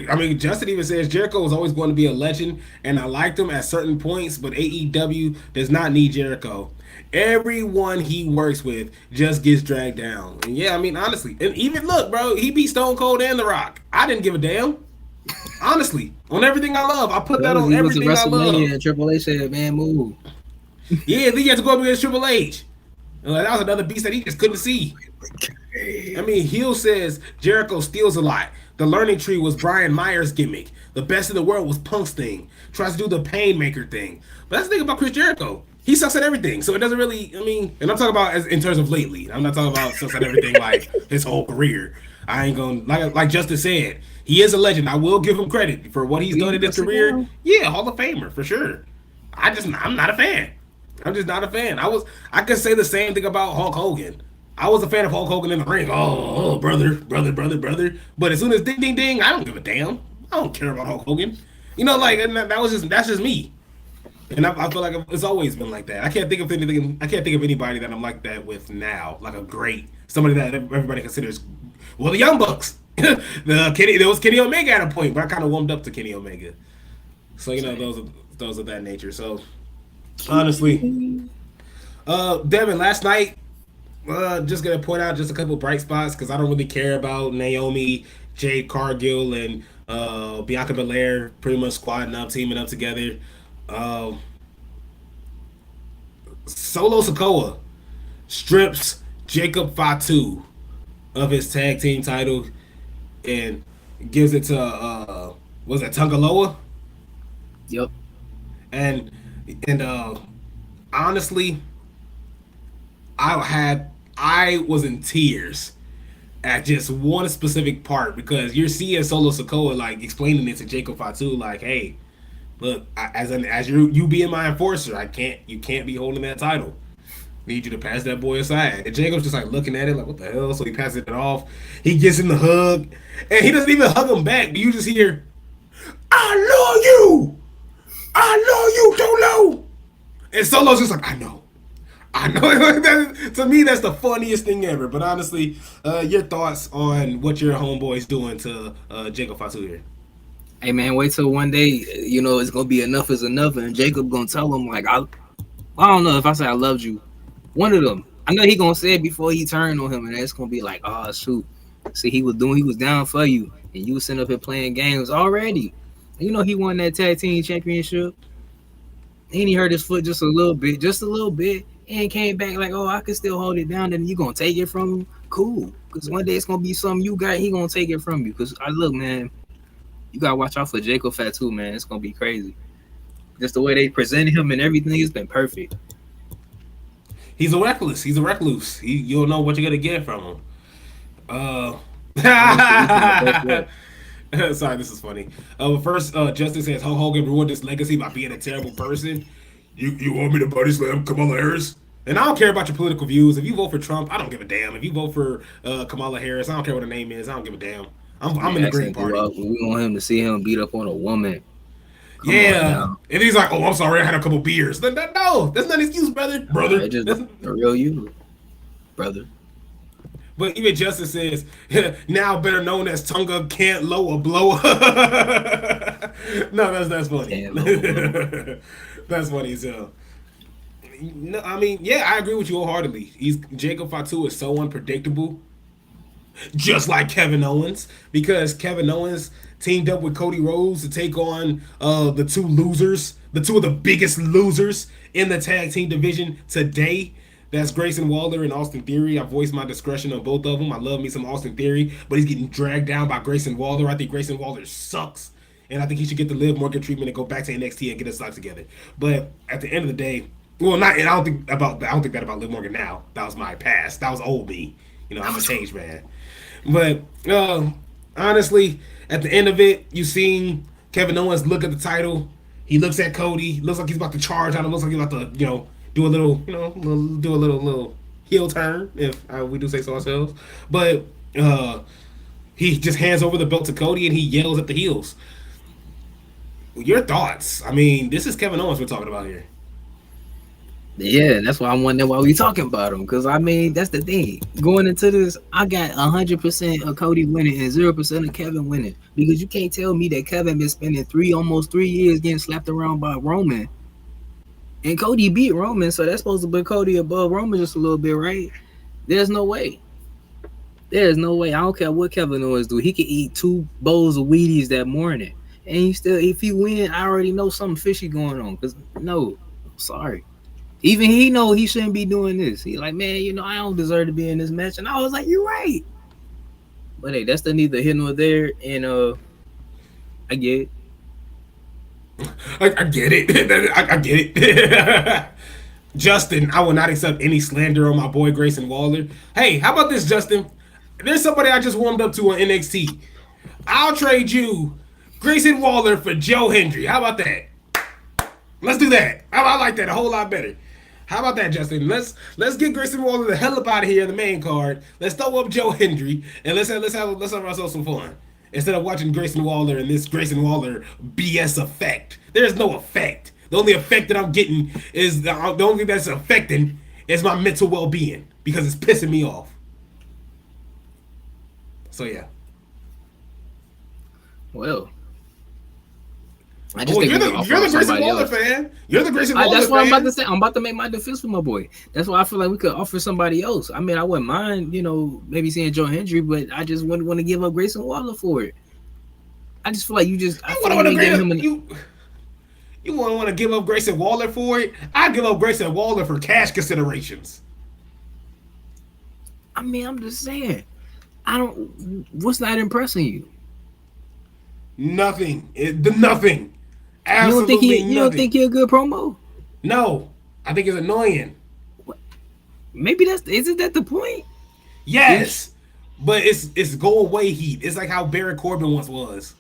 I mean, Justin even says Jericho was always going to be a legend, and I liked him at certain points, but AEW does not need Jericho. Everyone he works with just gets dragged down. And yeah, I mean, honestly, and even look, bro, he beat Stone Cold and The Rock. I didn't give a damn. Honestly, on everything I love, I put that on everything I love. And Triple H said, "Man, move." Yeah, then you had to go up against Triple H. That was another beast that he just couldn't see. I mean, Hill says Jericho steals a lot. The learning tree was Brian Myers' gimmick. The best in the world was Punk's thing. Tries to do the Painmaker thing. But that's the thing about Chris Jericho. He sucks at everything. So it doesn't really, I mean, and I'm talking about in terms of lately. I'm not talking about sucks at everything like his whole career. I ain't going to, like Justin said, he is a legend. I will give him credit for what he's done in his career. Yeah, Hall of Famer, for sure. I'm not a fan. I'm just not a fan. I could say the same thing about Hulk Hogan. I was a fan of Hulk Hogan in the ring. Oh, brother. But as soon as ding, ding, ding, I don't give a damn. I don't care about Hulk Hogan. You know, like, and that's just me. And I feel like it's always been like that. I can't think of anybody that I'm like that with now. Like somebody that everybody considers, well, the Young Bucks. There was Kenny Omega at a point, but I kind of warmed up to Kenny Omega. So, you know, those of that nature. So, honestly, Devin, last night, just gonna point out just a couple bright spots because I don't really care about Naomi, Jade Cargill, and Bianca Belair pretty much squadding up, teaming up together. Solo Sikoa strips Jacob Fatu of his tag team title and gives it to was it Tungaloa? Yep. And honestly, I was in tears at just one specific part because you're seeing Solo Sikoa like explaining it to Jacob Fatu like, hey, look, as you being my enforcer, you can't be holding that title. Need you to pass that boy aside. And Jacob's just like looking at it like, what the hell? So he passes it off. He gets in the hug, and he doesn't even hug him back. But you just hear, I know you don't know. And Solo's just like, I know. To me, that's the funniest thing ever. But honestly, your thoughts on what your homeboy's doing to Jacob Fatu here? Hey man, wait till one day, you know, it's gonna be enough is enough, and Jacob gonna tell him like, I don't know if I say I loved you. One of them, I know he gonna say it before he turned on him, and it's gonna be like, oh shoot, see he was down for you, and you was sitting up here playing games already. And you know he won that tag team championship, and he hurt his foot just a little bit, and came back like, oh, I can still hold it down. Then you gonna take it from him? Cool, because one day it's gonna be something you got. He gonna take it from you. Because look, man, you gotta watch out for Jacob Fatu, man. It's gonna be crazy. Just the way they presented him and everything has been perfect. He's a recluse. You don't know what you're gonna get from him. Sorry, this is funny. First, Justin says Hulk Hogan ruined his legacy by being a terrible person. You want me to body slam Kamala Harris? And I don't care about your political views. If you vote for Trump, I don't give a damn. If you vote for Kamala Harris, I don't care what her name is. I don't give a damn. I'm in the Green Party. We want him to see him beat up on a woman. Come and he's like, "Oh, I'm sorry, I had a couple beers." No, that's not an excuse, brother. Just the real you, brother. But even Justin says, now better known as Tonga can't lower blower. No, that's funny. That's funny as hell. No, I mean, yeah, I agree with you wholeheartedly. Jacob Fatu is so unpredictable. just like Kevin Owens, because Kevin Owens teamed up with Cody Rhodes to take on the two losers, the two of the biggest losers in the tag team division today. That's Grayson Waller and Austin Theory. I voiced my discretion on both of them. I love me some Austin Theory, but he's getting dragged down by Grayson Waller. I think Grayson Waller sucks, and I think he should get the Liv Morgan treatment and go back to NXT and get his life together. But at the end of the day, well, not. And I don't think that about Liv Morgan now. That was my past. That was old me. You know, I'm a changed man. But honestly, at the end of it, you seen Kevin Owens look at the title. He looks at Cody. Looks like he's about to charge on him. Looks like he's about to, do a little, little heel turn, if we do say so ourselves. But he just hands over the belt to Cody and he yells at the heels. Your thoughts? I mean, this is Kevin Owens we're talking about here. Yeah, that's why I'm wondering why we talking about him. Because, I mean, that's the thing. Going into this, I got 100% of Cody winning and 0% of Kevin winning. Because you can't tell me that Kevin been spending almost 3 years getting slapped around by Roman. And Cody beat Roman, so that's supposed to put Cody above Roman just a little bit, right? There's no way. There's no way. I don't care what Kevin Owens do. He could eat 2 bowls of Wheaties that morning. And he still, if he win, I already know something fishy going on. Because, no, sorry. Even he know he shouldn't be doing this. He like, man, I don't deserve to be in this match. And I was like, you're right. But hey, that's the neither here nor there. And I get it. I get it. I get it. Justin, I will not accept any slander on my boy Grayson Waller. Hey, how about this, Justin? There's somebody I just warmed up to on NXT. I'll trade you Grayson Waller for Joe Hendry. How about that? Let's do that. I like that a whole lot better. How about that, Justin? Let's get Grayson Waller the hell up out of here in the main card. Let's throw up Joe Hendry and let's have ourselves some fun. Instead of watching Grayson Waller and this Grayson Waller BS effect. There's no effect. The only effect that I'm getting is the only thing that's affecting is my mental well-being because it's pissing me off. So yeah. Well, I just you're the Grayson Waller fan. You're the Grayson Waller fan. That's what I'm about to say. I'm about to make my defense for my boy. That's why I feel like we could offer somebody else. I mean, I wouldn't mind, maybe seeing Joe Hendry, but I just wouldn't want to give up Grayson Waller for it. I just feel like you wouldn't want to give up Grayson Waller for it. I give up Grayson Waller for cash considerations. I mean, I'm just saying. What's not impressing you? Nothing. Nothing. Absolutely you don't think he's a good promo? No, I think it's annoying. Maybe isn't that the point? Yes, but it's go away heat. It's like how Baron Corbin once was.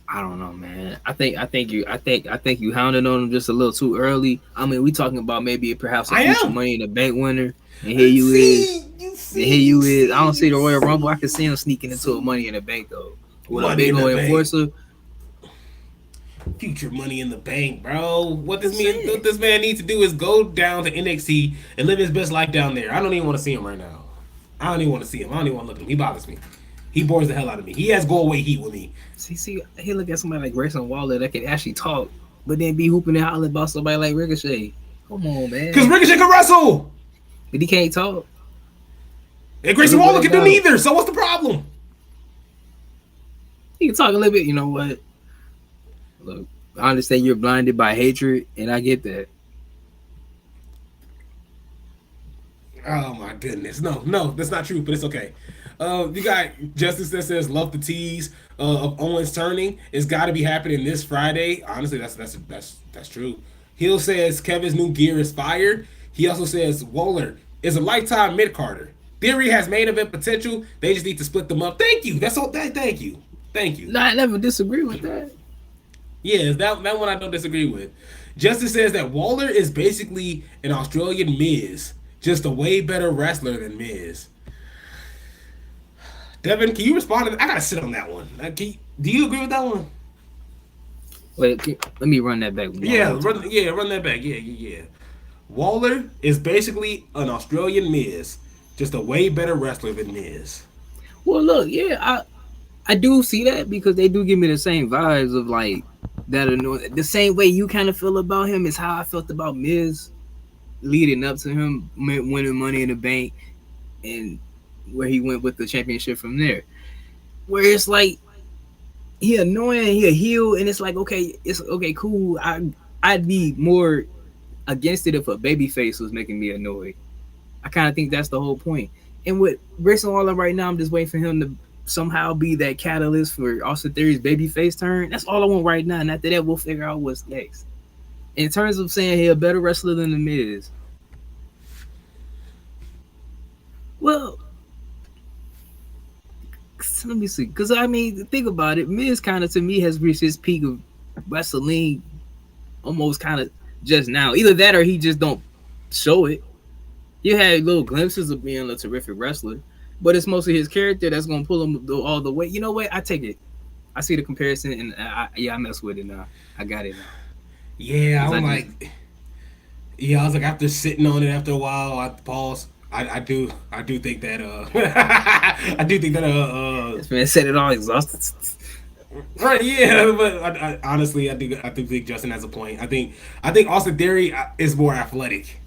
I don't know, man. I think you hounded on him just a little too early. I mean, we talking about maybe perhaps a future Money in the Bank winner, and here you is. I don't see the Royal Rumble. I can see him sneaking into a Money in the Bank though, with a big old enforcer. Future Money in the Bank, bro. What this man needs to do is go down to NXT and live his best life down there. I don't even want to see him right now. I don't even want to see him. I don't even want to look at him. He bothers me. He bores the hell out of me. He has go away heat with me. See, he look at somebody like Grayson Waller that can actually talk, but then be hooping and hollering about somebody like Ricochet. Come on, man. Because Ricochet can wrestle, but he can't talk. And Grayson Waller can do neither. So what's the problem? He can talk a little bit. You know what? Look, I understand you're blinded by hatred, and I get that. Oh my goodness. No, that's not true, but it's okay. You got Justice that says love the tease of Owens turning. It's got to be happening this Friday. Honestly, that's true. Hill says Kevin's new gear is fire. He also says Waller is a lifetime mid-carder. Theory has main event potential. They just need to split them up. Thank you. That's all. Thank you. No, I never disagree with that. Yeah, that one I don't disagree with. Justice says that Waller is basically an Australian Miz, just a way better wrestler than Miz. Devin, can you respond to that? I gotta sit on that one. Do you agree with that one? Wait, let me run that back. Run that back. Yeah. Waller is basically an Australian Miz, just a way better wrestler than Miz. Well, look, yeah, I do see that because they do give me the same vibes of like that. The same way you kind of feel about him is how I felt about Miz leading up to him winning Money in the Bank. and where he went with the championship from there. Where it's like he annoying, he a heel, and it's like it's okay, cool. I'd be more against it if a babyface was making me annoyed. I kind of think that's the whole point. And with Grayson Waller right now, I'm just waiting for him to somehow be that catalyst for Austin Theory's babyface turn. That's all I want right now. And after that, we'll figure out what's next. In terms of saying he's a better wrestler than The Miz, well, let me see. Because, I mean, think about it. Miz kind of, to me, has reached his peak of wrestling almost kind of just now. Either that or he just don't show it. You had little glimpses of being a terrific wrestler, but it's mostly his character that's going to pull him all the way. You know what? I take it. I see the comparison, and I mess with it now. I got it now. Yeah, I was like, after sitting on it after a while, I paused. I do think that I do think that this man said it all exhausted. Right, yeah, but I honestly I do think Justin has a point. I think Austin Theory is more athletic.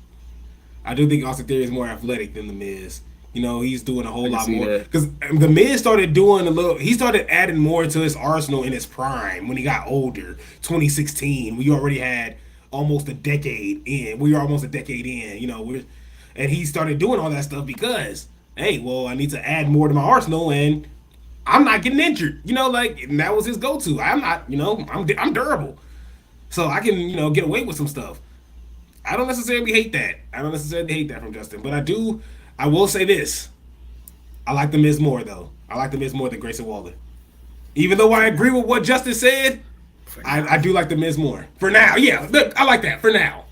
I do think Austin Theory is more athletic than The Miz. You know, he's doing a whole lot more because The Miz started doing he started adding more to his arsenal in his prime when he got older. 2016, we already had almost a decade in. We were almost a decade in. You know, and he started doing all that stuff because, hey, well, I need to add more to my arsenal and I'm not getting injured. You know, like, and that was his go-to. I'm not, you know, I'm durable, so I can, you know, get away with some stuff. I don't necessarily hate that from Justin, but I will say this. I like The Miz more, though. I like The Miz more than Grayson Waller. Even though I agree with what Justin said, I do like The Miz more. For now, yeah. Look, I like that. For now.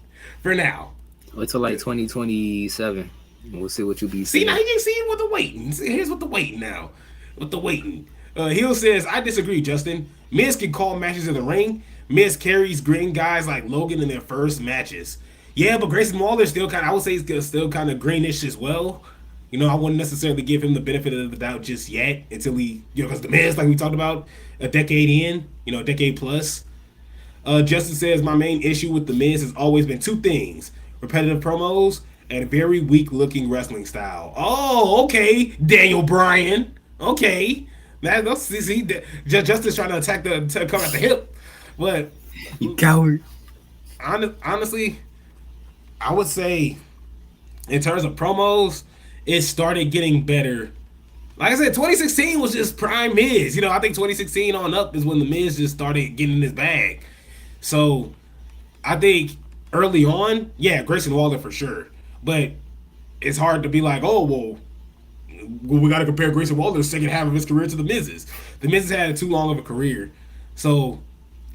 Wait till like 2027. We'll see what you be saying. See, now you see with the waiting. Here's with the waiting now. With the waiting. Hill says, I disagree, Justin. Miz can call matches in the ring. Miz carries green guys like Logan in their first matches. Yeah, but Grayson Waller still I would say he's still kind of greenish as well. You know, I wouldn't necessarily give him the benefit of the doubt just yet until because The Miz, like we talked about, a decade in, a decade plus. Justin says, my main issue with The Miz has always been two things: repetitive promos and a very weak-looking wrestling style. Oh, okay, Daniel Bryan. Okay. Justin's trying to come at the hip. But you coward. Honestly, I would say in terms of promos, it started getting better. Like I said, 2016 was just prime Miz. I think 2016 on up is when The Miz just started getting in his bag. So I think early on, yeah, Grayson Waller for sure. But it's hard to be like, oh, well, we got to compare Grayson Waller's second half of his career to The Miz's. The Miz has had too long of a career. So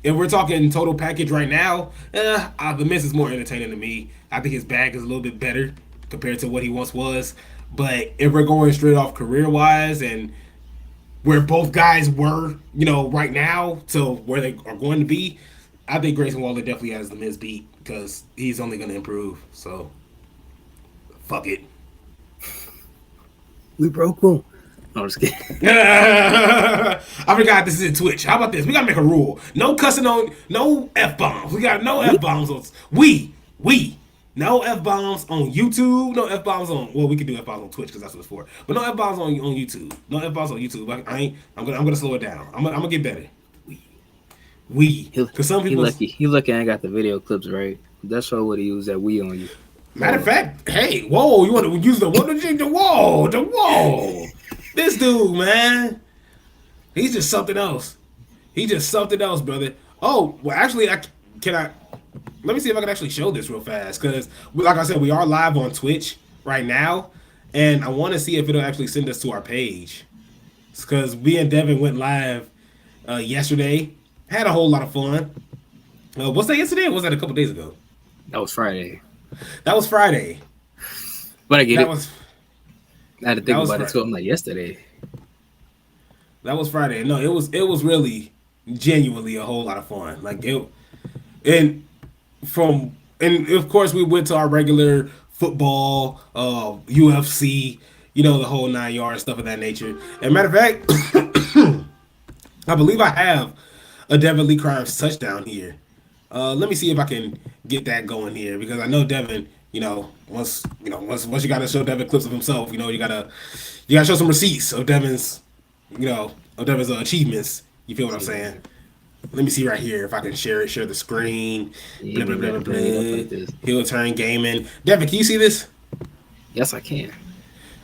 if we're talking total package right now, The Miz is more entertaining to me. I think his bag is a little bit better compared to what he once was. But if we're going straight off career-wise and where both guys were, right now to where they are going to be, I think Grayson Waller definitely has The Miz beat because he's only going to improve. So, fuck it. We broke boom. I'm just kidding. I forgot this is in Twitch. How about this? We gotta make a rule. No cussing on, no F-bombs. We got no F-bombs on. No F-bombs on YouTube. No F-bombs on. Well, we can do F-bombs on Twitch because that's what it's for. But no F-bombs on YouTube. No F-bombs on YouTube. I'm gonna slow it down. I'm gonna get better. Because some people. He lucky I ain't got the video clips right. That's why would he use that we on you. Matter of fact, hey, whoa, you want to use the whoa. This dude, man, he's just something else. He's just something else, brother. Oh, well, actually, let me see if I can actually show this real fast, because, like I said, we are live on Twitch right now, and I want to see if it'll actually send us to our page, because me and Devin went live yesterday, had a whole lot of fun. Was that yesterday, or was that a couple days ago? That was Friday. That was Friday. But I get it. I had to think about it too. I'm like, yesterday. That was Friday. No, it was really genuinely a whole lot of fun. Like and of course we went to our regular football, UFC, the whole 9 yards, stuff of that nature. And matter of fact, I believe I have a Devin Lee Crimes touchdown here. Let me see if I can get that going here, because I know Devin once you gotta show Devin clips of himself, you gotta show some receipts of Devin's achievements. You feel what I'm saying? Let me see right here if I can share the screen. Yeah, Blah, blah, blah, blah, like blah. this. Heel turn gaming. Devin, can you see this? Yes, I can.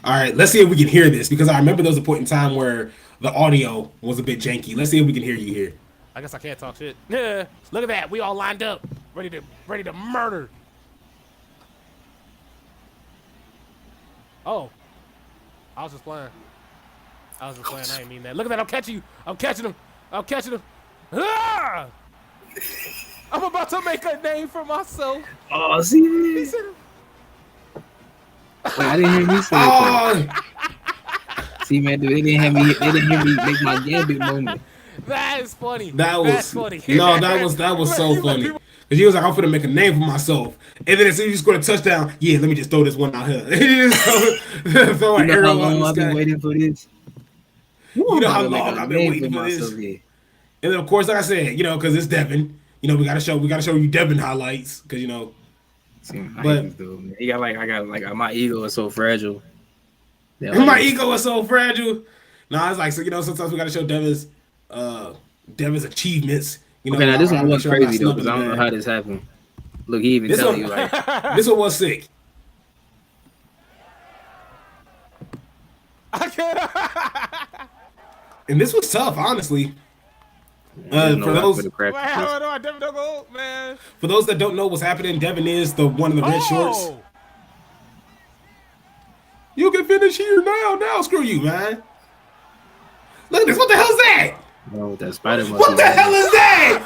All right, let's see if we can hear this because I remember there was a point in time where the audio was a bit janky. Let's see if we can hear you here. I guess I can't talk shit. Yeah, look at that. We all lined up, ready to murder. Oh, I was just playing. I didn't mean that. Look at that. I'm catching you. I'm catching him. Ah! I'm about to make a name for myself. Oh, see He this? said, Wait, I didn't hear me say it. Oh, See, man, they didn't hear me make my gambit moment. that is funny. that That's was funny. no, that was so funny. Cause he was like, I'm gonna make a name for myself, and then as soon as he scored a touchdown, yeah, let me just throw this one out here. He just throw You an know how arrow long out I've the been sky. waiting for this? You know how I'm about to long make a I've been name waiting for this. myself here. And then of course, like I said, because it's Devin. We gotta show you Devin highlights, cause See, I But- hate this dude, man. My ego is so fragile. that, my like, ego is so fragile. No, it's like sometimes we gotta show Devin's achievements. Okay, now this I one wanna was show him crazy though, snubbing because I don't the know man. how this happened. Look, he even This telling one, you like, this one was sick. I can't. And this was tough, honestly. there's no for rock those- for the craft. Man, hold on, Devin, don't go, man. For those that don't know what's happening, Devin is the one in the red shorts. Oh, You can finish here now. Screw you, man. Look at this. What the hell's that? No, that spider monkey. What the hell is that?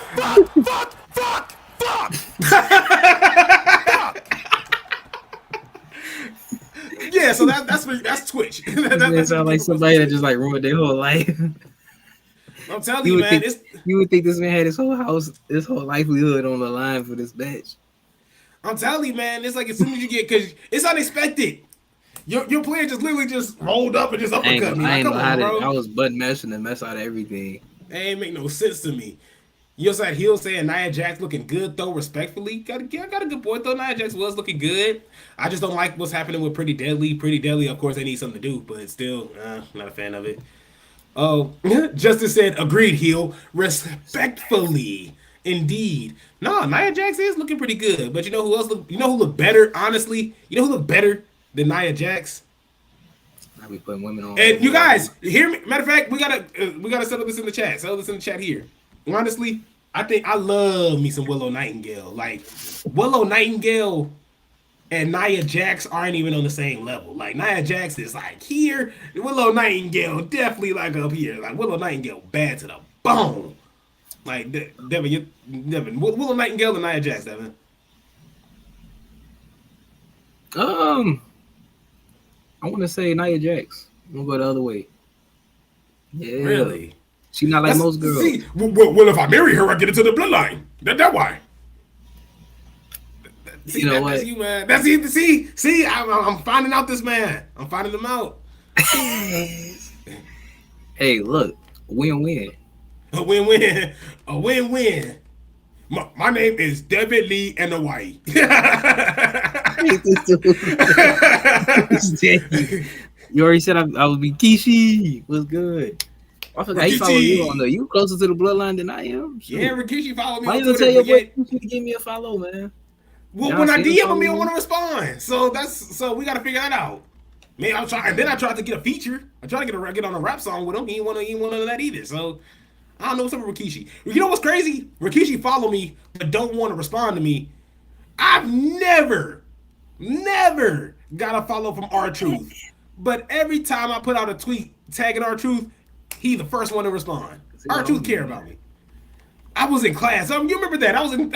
fuck. Yeah, so that's Twitch. It sound like somebody that just like ruined their whole life. I'm telling You you, would man. think you would think this man had his whole house, his whole livelihood on the line for this match. I'm telling you, man. It's like as soon as you get, because it's unexpected. Your player just literally just rolled up and just I ain't uppercut me. gonna, I Like, ain't come know how on, to. bro. I was butt mashing and mess out of everything. It ain't make no sense to me. You also had Hill saying Nia Jax looking good though, respectfully. Got a good point though. Nia Jax was looking good. I just don't like what's happening with Pretty Deadly. Pretty Deadly, of course, they need something to do, but still, not a fan of it. Oh, Justice said, agreed, Hill. Respectfully. Indeed. No, Nia Jax is looking pretty good. But you know who else who looked better, honestly? You know who looked better than Nia Jax? I be putting women on. And you guys, hear me. Matter of fact, we gotta settle this in the chat. Settle this in the chat here. Honestly, I think I love me some Willow Nightingale. Like Willow Nightingale and Nia Jax aren't even on the same level. Like Nia Jax is like here, Willow Nightingale definitely like up here. Like Willow Nightingale bad to the bone. Like Devin, Willow Nightingale and Nia Jax, Devin. I want to say Nia Jax. I'm gonna go the other way. Yeah, Really? She not like most girls. See, well, if I marry her, I get into the bloodline. That why. See, You know that's what? you, man. That's you. See, I'm finding out this man. I'm finding him out. Hey, look, win-win. A win-win. A win-win. My name is Devin Lee and Hawaii. You already said I would be Kishi. What's good? I forgot he follow you on there. You closer to the bloodline than I am. Shoot. Yeah, Rikishi follow me Why on you gonna tell Twitter. your But yet, boy to give me a follow, man? well, Y'all when I see the DM him, he follow don't want to respond. So we got to figure that out. Man, I'm trying. And then I tried to get a feature. I tried to get on a rap song with him. He ain't want none of that either. So I don't know what's up with Rikishi. You know what's crazy? Rikishi follow me but don't want to respond to me. I've never got a follow from R-Truth. But every time I put out a tweet tagging R-Truth, he's the first one to respond. R-Truth care about me. I was in class. You remember that? I was in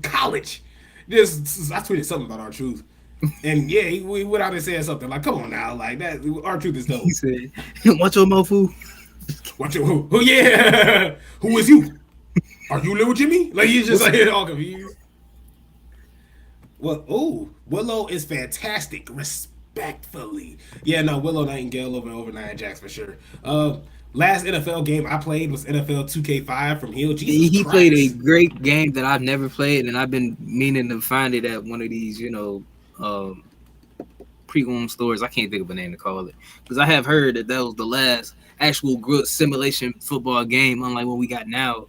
college. I tweeted something about R-Truth. And yeah, we went out and said something like, "Come on now, like that." R-Truth is dope. He said, "Watch your mofo." Watch your who? Yeah, who is you? Are you Lil Jimmy? Like he's just like all confused. Well, Willow is fantastic. Respectfully, yeah, no, Willow Nightingale over Nia Jax for sure. Last NFL game I played was NFL 2K5 from Hill. Jesus He Christ. played a great game that I've never played, and I've been meaning to find it at one of these, pre-owned stores. I can't think of a name to call it because I have heard that was the last actual good simulation football game, unlike what we got now.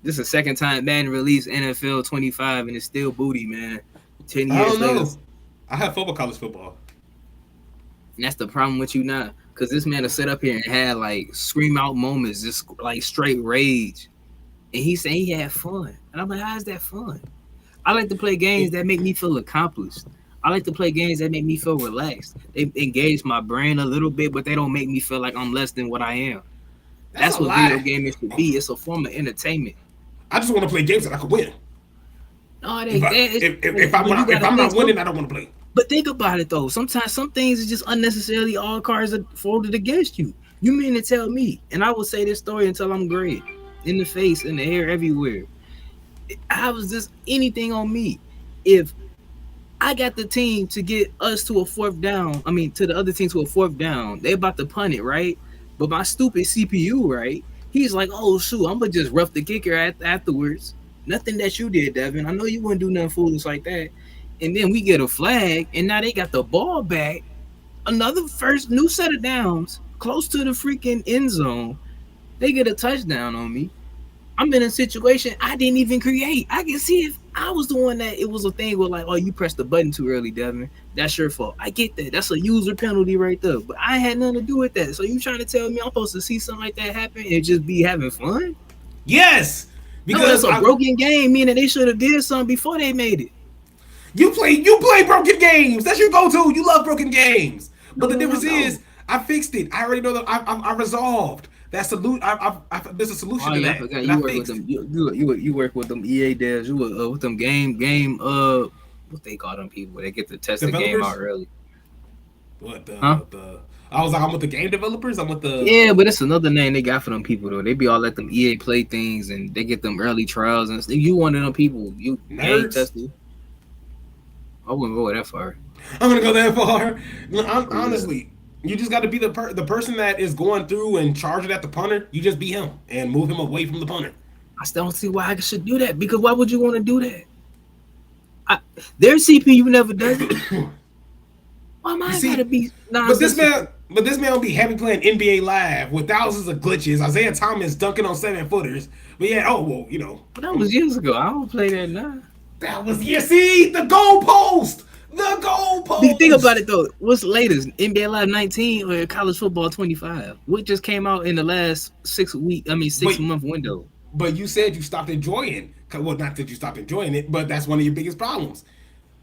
This is the second time Madden released NFL 25, and it's still booty, man. 10 I years don't later. know. I have football, college football. And that's the problem with you now. Because this man will sit up here and had like scream out moments, just like straight rage. And he saying he had fun. And I'm like, how is that fun? I like to play games that make me feel accomplished. I like to play games that make me feel relaxed. They engage my brain a little bit, but they don't make me feel like I'm less than what I am. That's what video gaming should be. It's a form of entertainment. I just want to play games that I can win. No, If I'm not winning, I don't want to play. But think about it though. Sometimes some things are just unnecessarily all cards are folded against you. You mean to tell me? And I will say this story until I'm gray, in the face, in the hair, everywhere. I was just anything on me. If I got the team to get us to a fourth down, to the other team to a fourth down, they about to punt it, right? But my stupid CPU, right? He's like, oh shoot, I'm gonna just rough the kicker afterwards. Nothing that you did, Devin. I know you wouldn't do nothing foolish like that. And then we get a flag, and now they got the ball back. Another first new set of downs, close to the freaking end zone. They get a touchdown on me. I'm in a situation I didn't even create. I can see if I was the one that it was a thing where like, oh, you pressed the button too early, Devin. That's your fault. I get that. That's a user penalty right there. But I had nothing to do with that. So you trying to tell me I'm supposed to see something like that happen and just be having fun? Yes, because it's a broken game, meaning they should have did something before they made it. You play broken games. That's your go-to. You love broken games. But the difference is, I fixed it. I already know that I resolved. There's a solution to that. You work with them. You work with them EA devs. You work with them game. What they call them people? They get to test developers? The game out early. What I was like, I'm with the game developers. I'm with the but it's another name they got for them people though. They be all let them EA play things and they get them early trials and stuff. You one of them people. You game testing. I wouldn't go that far. I'm gonna go that far. Honestly, you just got to be the person that is going through and charge it at the punter. You just be him and move him away from the punter. I still don't see why I should do that because why would you want to do that? Their CPU never does it. Why am I gotta be? But this man will be happy playing NBA Live with thousands of glitches. Isaiah Thomas dunking on 7-footers. But yeah, But that was years ago. I don't play that now. That was the goalpost. The goalpost. Think about it though. What's latest? NBA Live 19 or College Football 25? What just came out in the last 6 month window? But you said you stopped enjoying. Well, not that you stopped enjoying it, but that's one of your biggest problems.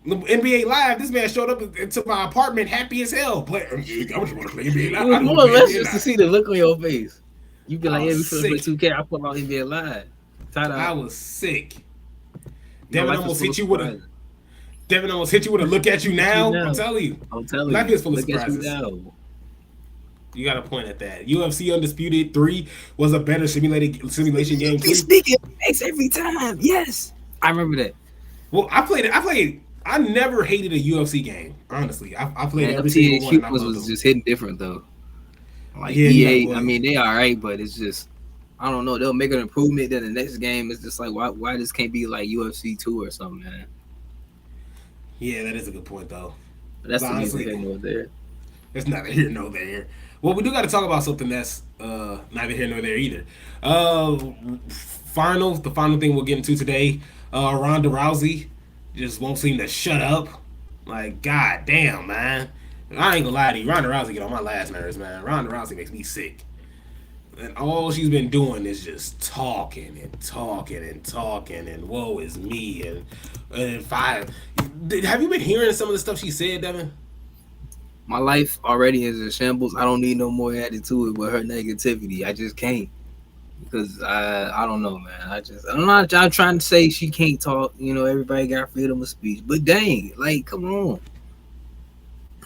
NBA Live, this man showed up into my apartment happy as hell. I just want to play NBA Live. It was more or less just to see the look on your face. You be like, yeah, we finna play 2K. I put out NBA Live. I was sick. Devin almost hit you with a look at you now. I'm telling you. Life is full of surprises. You got to point at that. UFC Undisputed 3 was a better simulation game. He's speaking face every time. Yes. I remember that. Well, I never hated a UFC game. Honestly, I played every single one. Was just hitting different though. Like EA, they all right, but it's just I don't know. They'll make an improvement. Then the next game is just like why this can't be like UFC 2 or something, man. Yeah, that is a good point though. But that's neither here nor there. It's neither here nor there. Well, we do got to talk about something that's neither here nor there either. The final thing we'll get into today. Ronda Rousey just won't seem to shut up. Like, god damn, man. I ain't gonna lie to you. Ronda Rousey get on my last nerves, man. Ronda Rousey makes me sick. And all she's been doing is just talking and woe is me and have you been hearing some of the stuff she said, Devin? My life already is in shambles. I don't need no more added to it with her negativity. I just can't. Because I don't know, man. I'm trying to say she can't talk. Everybody got freedom of speech. But dang, like, come on.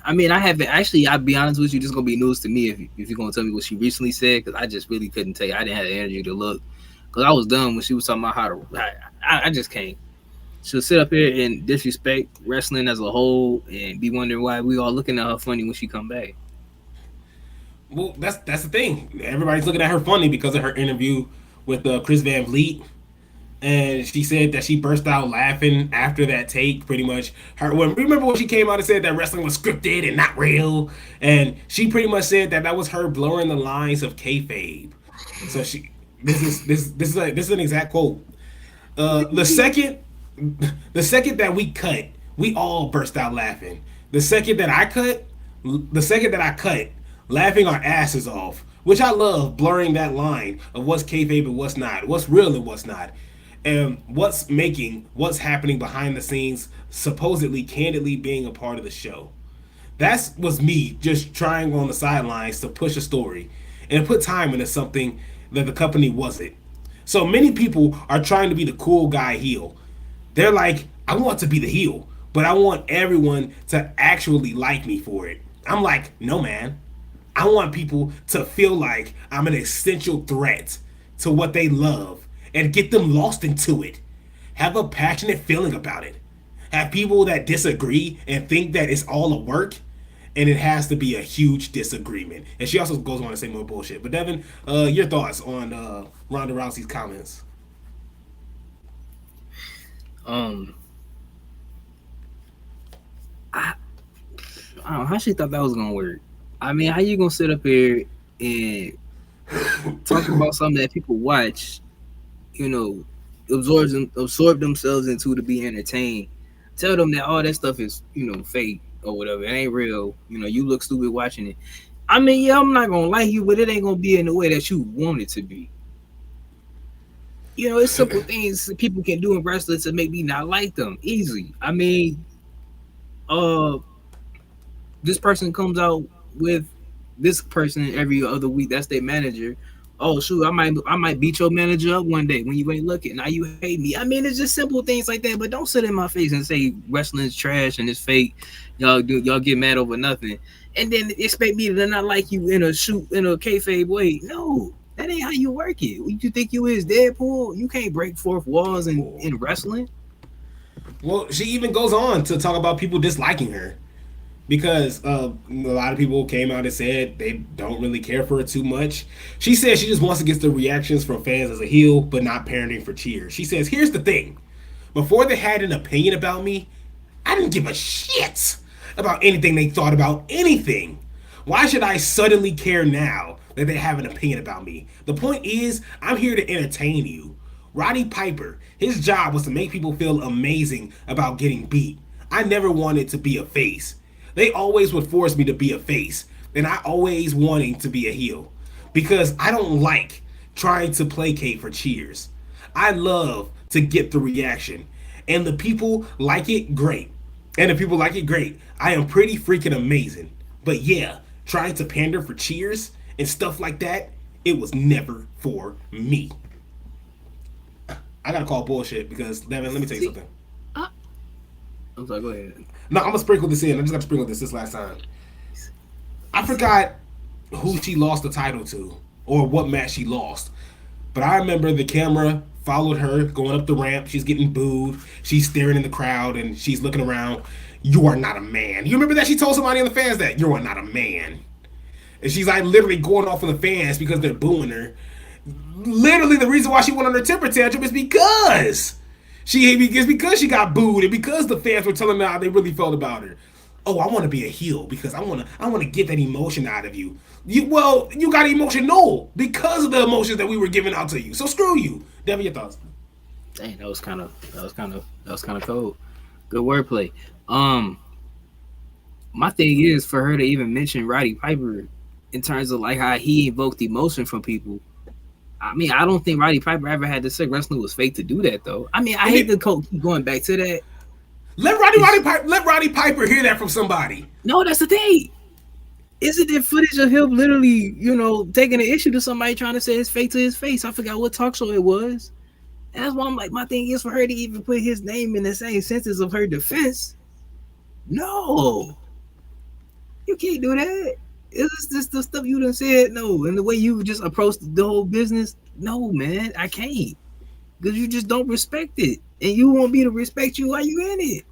I haven't actually. I'll be honest with you. This is gonna be news to me if you're gonna tell me what she recently said, because I just really couldn't tell you. I didn't have the energy to look, because I was done when she was talking about how to. I just can't. She'll sit up here and disrespect wrestling as a whole and be wondering why we all looking at her funny when she come back. Well, that's the thing. Everybody's looking at her funny because of her interview with Chris Van Vliet, and she said that she burst out laughing after that take. Pretty much, remember when she came out and said that wrestling was scripted and not real, and she pretty much said that was her blurring the lines of kayfabe. So this is an exact quote. The second that we cut, we all burst out laughing. The second that I cut, laughing our asses off, which I love, blurring that line of what's kayfabe and what's not, what's real and what's not, and what's happening behind the scenes, supposedly candidly being a part of the show. That was me just trying on the sidelines to push a story and put time into something that the company wasn't. So many people are trying to be the cool guy heel. They're like, I want to be the heel, but I want everyone to actually like me for it. I'm like, no, man. I want people to feel like I'm an essential threat to what they love and get them lost into it. Have a passionate feeling about it. Have people that disagree and think that it's all a work, and it has to be a huge disagreement. And she also goes on to say more bullshit. But Devin, your thoughts on Ronda Rousey's comments? I don't know how she thought that was gonna work. I mean, how you gonna sit up here and talk about something that people watch, absorb themselves into to be entertained? Tell them that all that stuff is, fake or whatever. It ain't real. You look stupid watching it. I mean, yeah, I'm not gonna like you, but it ain't gonna be in the way that you want it to be. It's simple things people can do in wrestling to make me not like them. Easy. I mean, this person comes out with this person every other week. That's their manager. Oh shoot, I might beat your manager up one day when you ain't looking. Now you hate me. I mean, it's just simple things like that. But don't sit in my face and say wrestling's trash and it's fake. Y'all get mad over nothing, and then expect me to not like you in a kayfabe way. No, that ain't how you work it. You think you is Deadpool? You can't break fourth walls in wrestling. Well, she even goes on to talk about people disliking her. Because a lot of people came out and said they don't really care for her too much. She says she just wants to get the reactions from fans as a heel, but not parenting for cheers. She says, here's the thing. Before they had an opinion about me, I didn't give a shit about anything they thought about anything. Why should I suddenly care now that they have an opinion about me? The point is, I'm here to entertain you. Roddy Piper, his job was to make people feel amazing about getting beat. I never wanted to be a face. They always would force me to be a face, and I always wanting to be a heel because I don't like trying to placate for cheers. I love to get the reaction, and the people like it, great. And if people like it, great. I am pretty freaking amazing. But yeah, trying to pander for cheers and stuff like that, it was never for me. I gotta call bullshit because, Devin, let me tell you something. I'm sorry, go ahead. No, I'm gonna sprinkle this in. I just got to sprinkle this last time. I forgot who she lost the title to or what match she lost. But I remember the camera followed her going up the ramp. She's getting booed. She's staring in the crowd and she's looking around. You are not a man. You remember that? She told somebody in the fans that you are not a man. And she's like literally going off of the fans because they're booing her. Literally the reason why she went on her temper tantrum is because she got booed and because the fans were telling her how they really felt about her. Oh, I want to be a heel because I want to get that emotion out of you. You got emotional because of the emotions that we were giving out to you. So screw you. Devin, your thoughts? Dang, that was kind of cold. Good wordplay. My thing is for her to even mention Roddy Piper in terms of like how he evoked emotion from people. I mean, I don't think Roddy Piper ever had to say wrestling was fake to do that, though. I mean, I hate to keep going back to that. Let Roddy Piper hear that from somebody. No, that's the thing. Isn't there footage of him literally, taking an issue to somebody trying to say it's fake to his face? I forgot what talk show it was. And that's why I'm like, my thing is for her to even put his name in the same sentence of her defense. No. You can't do that. It's just the stuff you done said, no. And the way you just approached the whole business, no, man, I can't. Because you just don't respect it. And you want me to respect you while you in it.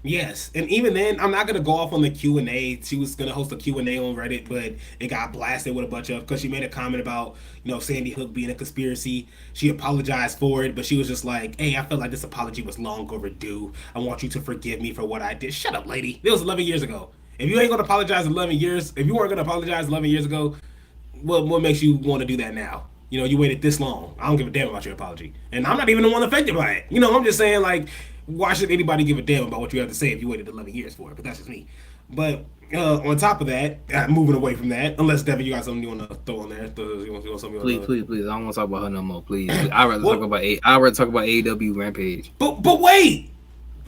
Yes, and even then, I'm not gonna go off on the Q&A. She was gonna host a Q&A on Reddit, but it got blasted with a bunch of because she made a comment about Sandy Hook being a conspiracy. She apologized for it, but she was just like, "Hey, I felt like this apology was long overdue. I want you to forgive me for what I did." Shut up, lady. It was 11 years ago. If you ain't gonna apologize 11 years, if you weren't gonna apologize 11 years ago, what makes you want to do that now? You waited this long. I don't give a damn about your apology, and I'm not even the one affected by it. I'm just saying like. Why should anybody give a damn about what you have to say if you waited 11 years for it? But that's just me. But on top of that, moving away from that, unless Devin, you got something you want to throw on there? Please. I don't want to talk about her no more. Please, I'd rather talk about AEW Rampage. But wait,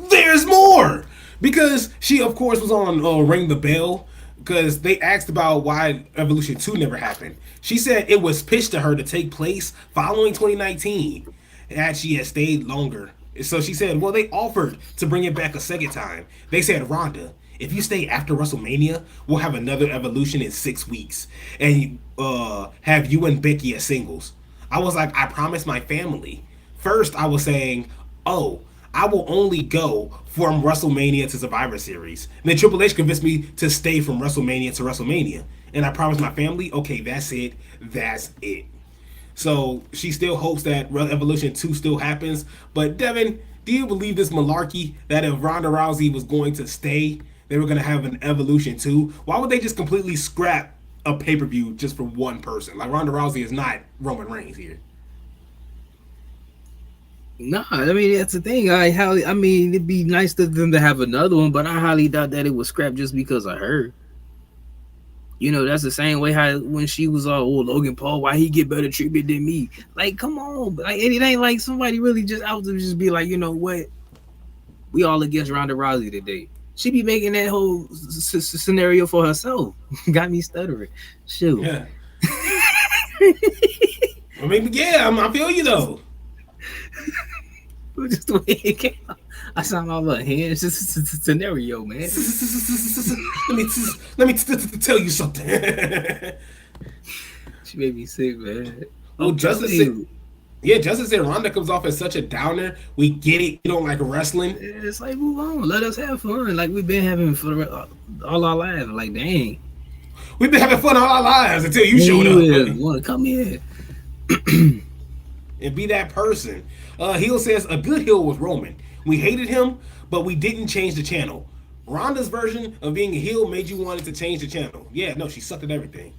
there's more because she, of course, was on Ring the Bell because they asked about why Evolution 2 never happened. She said it was pitched to her to take place following 2019, and she had stayed longer. So she said, well, they offered to bring it back a second time. They said, Ronda, if you stay after WrestleMania, we'll have another Evolution in 6 weeks. And have you and Becky as singles. I was like, I promised my family. First, I was saying, oh, I will only go from WrestleMania to Survivor Series. And then Triple H convinced me to stay from WrestleMania to WrestleMania. And I promised my family, okay, that's it. That's it. So she still hopes that Evolution 2 still happens. But Devin, do you believe this malarkey that if Ronda Rousey was going to stay, they were going to have an Evolution 2? Why would they just completely scrap a pay-per-view just for one person? Like Ronda Rousey is not Roman Reigns here. Nah, I mean that's the thing. I mean it'd be nice to them to have another one, but I highly doubt that it was scrapped just because of her. That's the same way how when she was Logan Paul, why he get better treatment than me? Like, come on, like it ain't like somebody really just out to just be like, you know what? We all against Ronda Rousey today. She be making that whole scenario for herself. Got me stuttering. Shoot. Yeah. I mean, yeah, I feel you though. Just the way it came out. I sound all like hands. It's just a scenario, man. Let me tell you something. She made me sick, man. Well, Justin said Ronda comes off as such a downer. We get it. You don't like wrestling. It's like, move on. Let us have fun. Like we've been having for all our lives. Like, dang. We've been having fun all our lives until you showed up. Want to come here and be that person. Heel says a good heel was Roman. We hated him, but we didn't change the channel. Ronda's version of being a heel made you want it to change the channel. Yeah, no, she sucked at everything.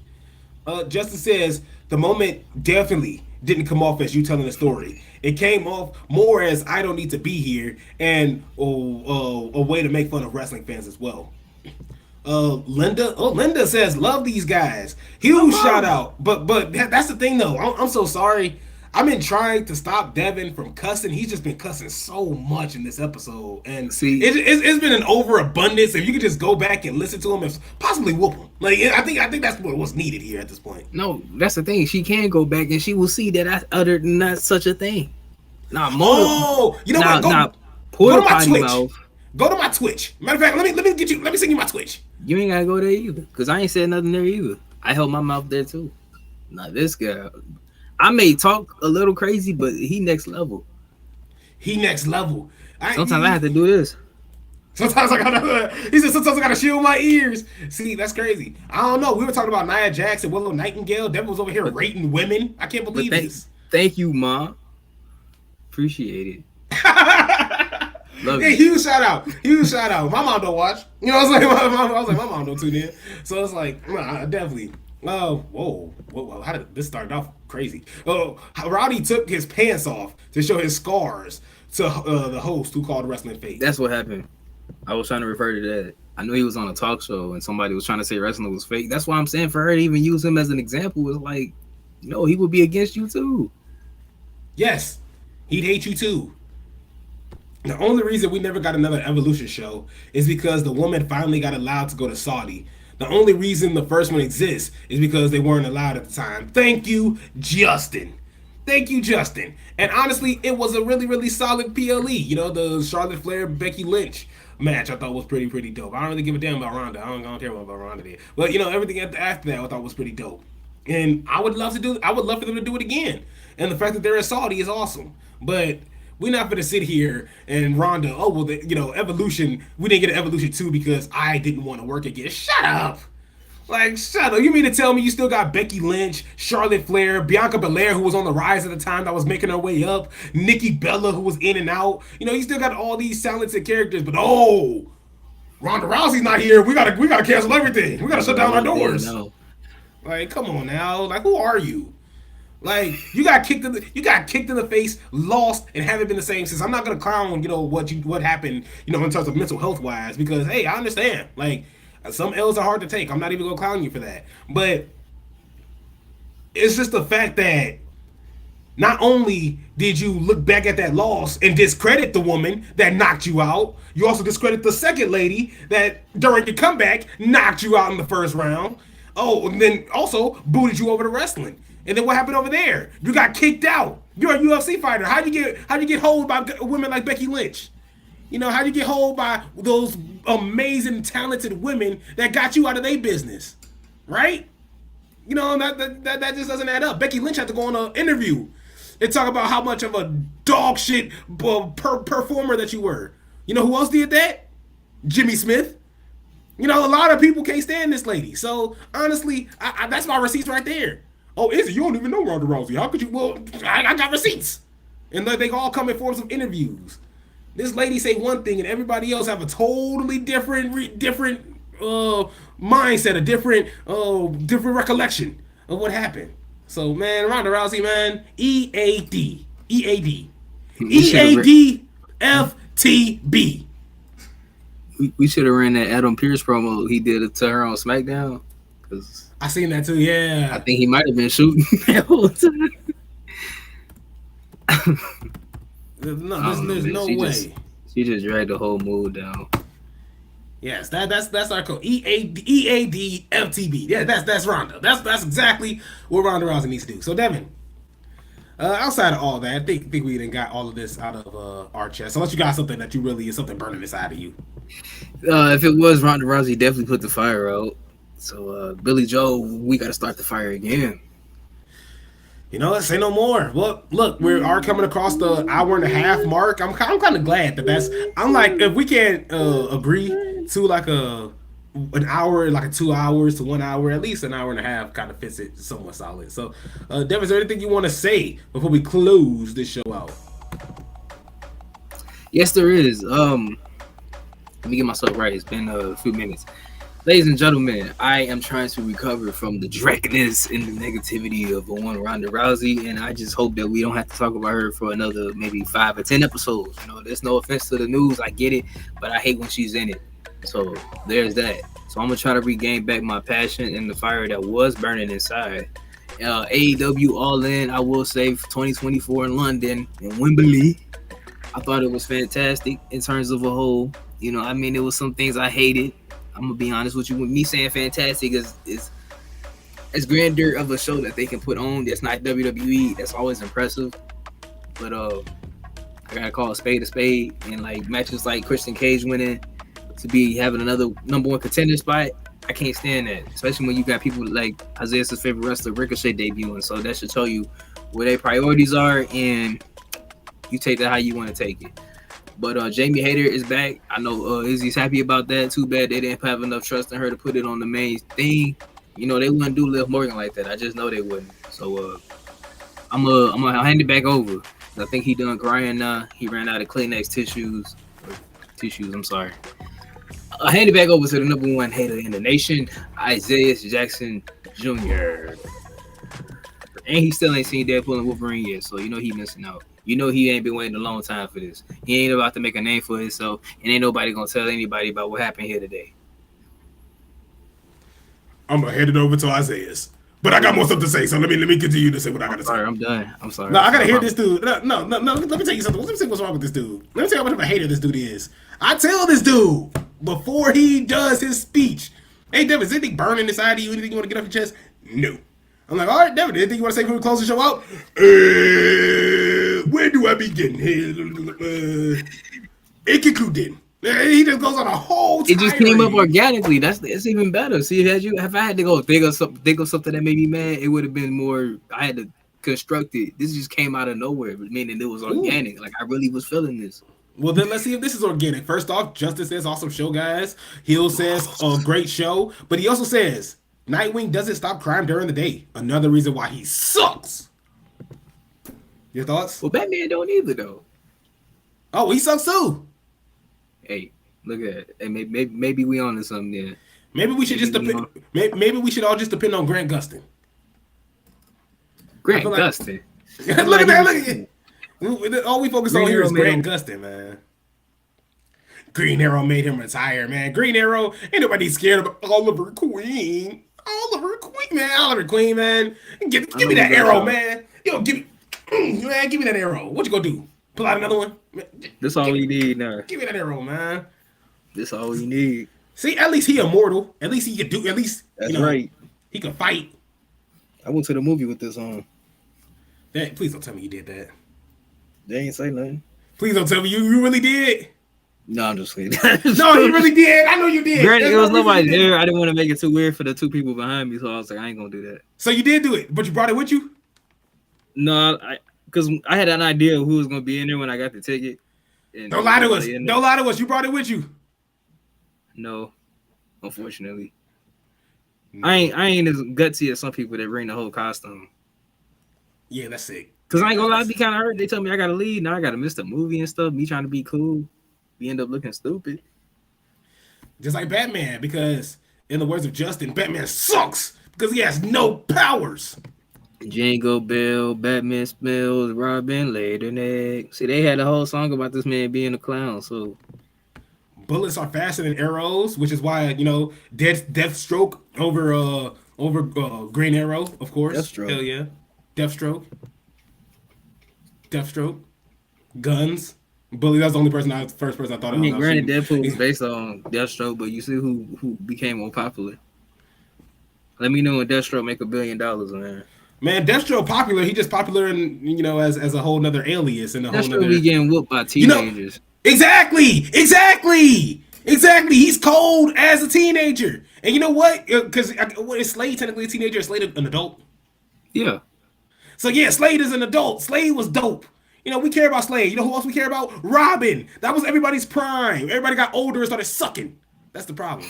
Justin says the moment definitely didn't come off as you telling the story. It came off more as I don't need to be here and a way to make fun of wrestling fans as well. Linda says love these guys. Huge shout out. But that's the thing though. I'm so sorry. I've been trying to stop Devin from cussing. He's just been cussing so much in this episode, and it's been an overabundance. If you could just go back and listen to him, and possibly whoop him. Like I think that's what's needed here at this point. No, that's the thing. She can go back and she will see that I uttered not such a thing. Nah, you know what? Go to my Twitch. Mouth. Go to my Twitch. Matter of fact, let me send you my Twitch. You ain't gotta go there either, cause I ain't said nothing there either. I held my mouth there too. Now this guy. I may talk a little crazy, but he next level. Sometimes I have to do this. Sometimes I gotta shield my ears. See, that's crazy. I don't know. We were talking about Nia Jax and Willow Nightingale. Devin was over here rating women. I can't believe this. Thank you, Mom. Appreciate it. Love you. Huge shout out. My mom don't watch. You know what I'm saying? I was like, my mom don't tune in. So it's like, definitely. Whoa. How did this start off crazy? Roddy took his pants off to show his scars to the host who called wrestling fake. That's what happened. I was trying to refer to that. I knew he was on a talk show and somebody was trying to say wrestling was fake. That's why I'm saying for her to even use him as an example was like, no, he would be against you too. Yes, he'd hate you too. The only reason we never got another Evolution show is because the woman finally got allowed to go to Saudi. The only reason the first one exists is because they weren't allowed at the time. Thank you, Justin. And honestly, it was a really, really solid PLE. The Charlotte Flair, Becky Lynch match I thought was pretty dope. I don't really give a damn about Ronda. I don't care about Ronda there. But, everything after that I thought was pretty dope. And I would love for them to do it again. And the fact that they're in Saudi is awesome. But We're not going to sit here and Ronda, oh, well, Evolution, we didn't get an Evolution 2 because I didn't want to work again. Shut up. Like, shut up. You mean to tell me you still got Becky Lynch, Charlotte Flair, Bianca Belair, who was on the rise at the time that was making her way up, Nikki Bella, who was in and out. You still got all these talented characters, but Ronda Rousey's not here. We gotta cancel everything. We gotta shut down our doors. No. Like, come on now. Like, who are you? Like, you got kicked in the face, lost, and haven't been the same since. I'm not gonna clown, what happened, in terms of mental health wise, because hey, I understand. Like, some L's are hard to take. I'm not even gonna clown you for that. But it's just the fact that not only did you look back at that loss and discredit the woman that knocked you out, you also discredit the second lady that during your comeback knocked you out in the first round. Oh, and then also booted you over to wrestling. And then what happened over there? You got kicked out. You're a UFC fighter. How'd you get hold by women like Becky Lynch? How'd you get hold by those amazing, talented women that got you out of their business? Right? That just doesn't add up. Becky Lynch had to go on an interview and talk about how much of a dog shit performer that you were. You know who else did that? Jimmy Smith. A lot of people can't stand this lady. So, honestly, that's my receipts right there. Oh, is it? You don't even know Ronda Rousey. How could you? Well, I got receipts. And they all come in forms of interviews. This lady say one thing and everybody else have a totally different mindset, a different recollection of what happened. So, man, Ronda Rousey, man, EAD, FTB. We should have ran that Adam Pearce promo he did to her on SmackDown. Cause I seen that too, yeah. I think he might have been shooting that whole time. There's no way. She just dragged the whole mood down. Yes, that's our code. EAD FTB. Yeah, that's Ronda. That's exactly what Ronda Rousey needs to do. So Devin, outside of all that, I think we done got all of this out of our chest. Unless you got something that you really is something burning inside of you. If it was Ronda Rousey, definitely put the fire out. So Billy Joe, we got to start the fire again. Let's say no more. Well, look, we are coming across the hour and a half mark. I'm kind of glad that's. I'm like, if we can agree to like an hour, like 2 hours to 1 hour, at least an hour and a half kind of fits it somewhat solid. So, Devin, is there anything you want to say before we close this show out? Yes, there is. Let me get myself right. It's been a few minutes. Ladies and gentlemen, I am trying to recover from the dreckness and the negativity of one Ronda Rousey, and I just hope that we don't have to talk about her for another maybe 5 or 10 episodes. There's no offense to the news, I get it, but I hate when she's in it. So there's that. So I'm gonna try to regain back my passion and the fire that was burning inside. AEW All In, I will say, 2024 in London in Wembley. I thought it was fantastic in terms of a whole. There was some things I hated. I'm gonna be honest with you. With me saying fantastic is grander of a show that they can put on. That's not WWE. That's always impressive. But I gotta call a spade, and like matches like Christian Cage winning to be having another number one contender spot. I can't stand that, especially when you got people like Isaiah's favorite wrestler Ricochet debuting. So that should tell you where their priorities are, and you take that how you want to take it. But Jamie Hayter is back. I know Izzy's happy about that. Too bad they didn't have enough trust in her to put it on the main thing. They wouldn't do Liv Morgan like that. I just know they wouldn't. So I'm gonna hand it back over. I think he done crying now. He ran out of Kleenex tissues. I'm sorry. I hand it back over to the number one hater in the nation, Isaiah Jackson Jr. And he still ain't seen Deadpool and Wolverine yet, so he missing out. He ain't been waiting a long time for this. He ain't about to make a name for himself, and ain't nobody gonna tell anybody about what happened here today. I'm gonna hand it over to Isaiah's, but I got more stuff to say. So let me continue to say what I gotta say. I'm done. I'm sorry. No, I gotta hear this dude. No. Let me tell you something. Let me see what's wrong with this dude. Let me tell you how much of a hater this dude is. I tell this dude before he does his speech, "Hey, Devin, is anything burning inside of you? Anything you want to get off your chest?" No. I'm like, all right, Devin, anything you want to say before we close the show out? Where do I begin? It concluded. He just goes on a whole tirade. It just came up organically. It's even better. See, if I had to go think of something that made me mad, it would have been more. I had to constructed. This just came out of nowhere, meaning it was organic. Like I really was feeling this. Well, then let's see if this is organic. First off, Justice says awesome show, guys. Hill says great show, but he also says Nightwing doesn't stop crime during the day. Another reason why he sucks. Your thoughts? Well, Batman don't either though. Oh, he sucks too. Hey, look at it. And maybe we on to something there. Maybe we should just depend. Maybe we should all just depend on Grant Gustin. Grant Gustin. Look at that! Look at it. All we focus on here is Grant Gustin, man. Green Arrow made him retire, man. Green Arrow, ain't nobody scared of Oliver Queen. Oliver Queen, man. Give me that arrow, man. Yo, give me that arrow. What you gonna do? Pull out another one? That's all we need now. Give me that arrow, man. That's all we need. See, at least he immortal. At least he could do. At least That's right. He could fight. I went to the movie with this on. Please don't tell me you did that. They ain't say nothing. Please don't tell me you really did. No, I'm just kidding. No, you really did. I know you did. Granted, there was nobody there. I didn't want to make it too weird for the two people behind me, so I was like, I ain't gonna do that. So you did do it, but you brought it with you? No, because I had an idea of who was gonna be in there when I got the ticket. Don't lie to us. Don't lie to us. You brought it with you. No, unfortunately. I ain't as gutsy as some people that bring the whole costume. Yeah, that's sick. Cause I ain't gonna lie, I'd be kind of hurt. They told me I gotta leave. Now I gotta miss the movie and stuff. Me trying to be cool, we end up looking stupid. Just like Batman, because in the words of Justin, Batman sucks because he has no powers. Jingle Bell, Batman smells, Robin laid an egg. See, they had a whole song about this man being a clown. So bullets are faster than arrows, which is why Deathstroke over Green Arrow, of course. Deathstroke. Hell yeah, Deathstroke. Guns. Bully. That's the only first person I thought of. I mean, granted, Deadpool was based on Deathstroke, but you see who became more popular. Let me know when Deathstroke make $1 billion, man. Man, Deathstroke popular. He just popular in as a whole nother alias and a whole nother. Deathstroke be getting whooped by teenagers. Exactly. He's cold as a teenager, and you know what? Because is Slade technically a teenager? Is Slade an adult? Yeah. So yeah, Slade is an adult. Slade was dope. We care about Slade. You know who else we care about? Robin. That was everybody's prime. Everybody got older and started sucking. That's the problem.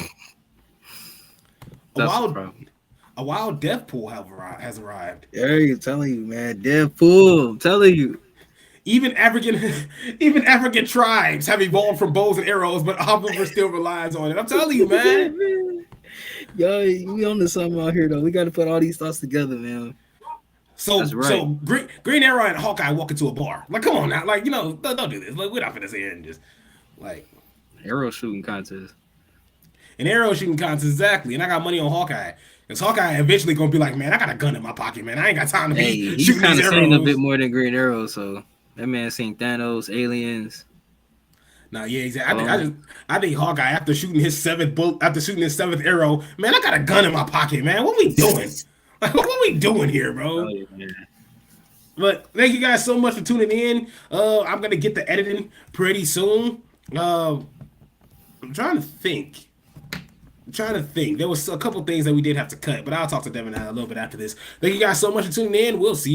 A wild Deathpool has arrived. Hey, telling you, man, Deadpool. I'm telling you. Even African tribes have evolved from bows and arrows, but Oliver still relies on it. I'm telling you, man. Yo, we on to something out here though. We got to put all these thoughts together, man. So Green Arrow and Hawkeye walk into a bar. Like, come on now. Like, don't do this. Like, we're not finna sit here and just like arrow shooting contest. An arrow shooting contest, exactly. And I got money on Hawkeye. Because Hawkeye eventually gonna be like, man, I got a gun in my pocket, man. I ain't got time to be shooting these arrows. Seen a bit more than Green Arrow, so that man seen Thanos, aliens. Nah, yeah, exactly. I think Hawkeye after shooting his seventh arrow, man, I got a gun in my pocket, man. What we doing? Like, what we doing here, bro? Oh, yeah. But thank you guys so much for tuning in. I'm gonna get the editing pretty soon. I'm trying to think. There was a couple things that we did have to cut, but I'll talk to Devin a little bit after this. Thank you guys so much for tuning in. We'll see you guys.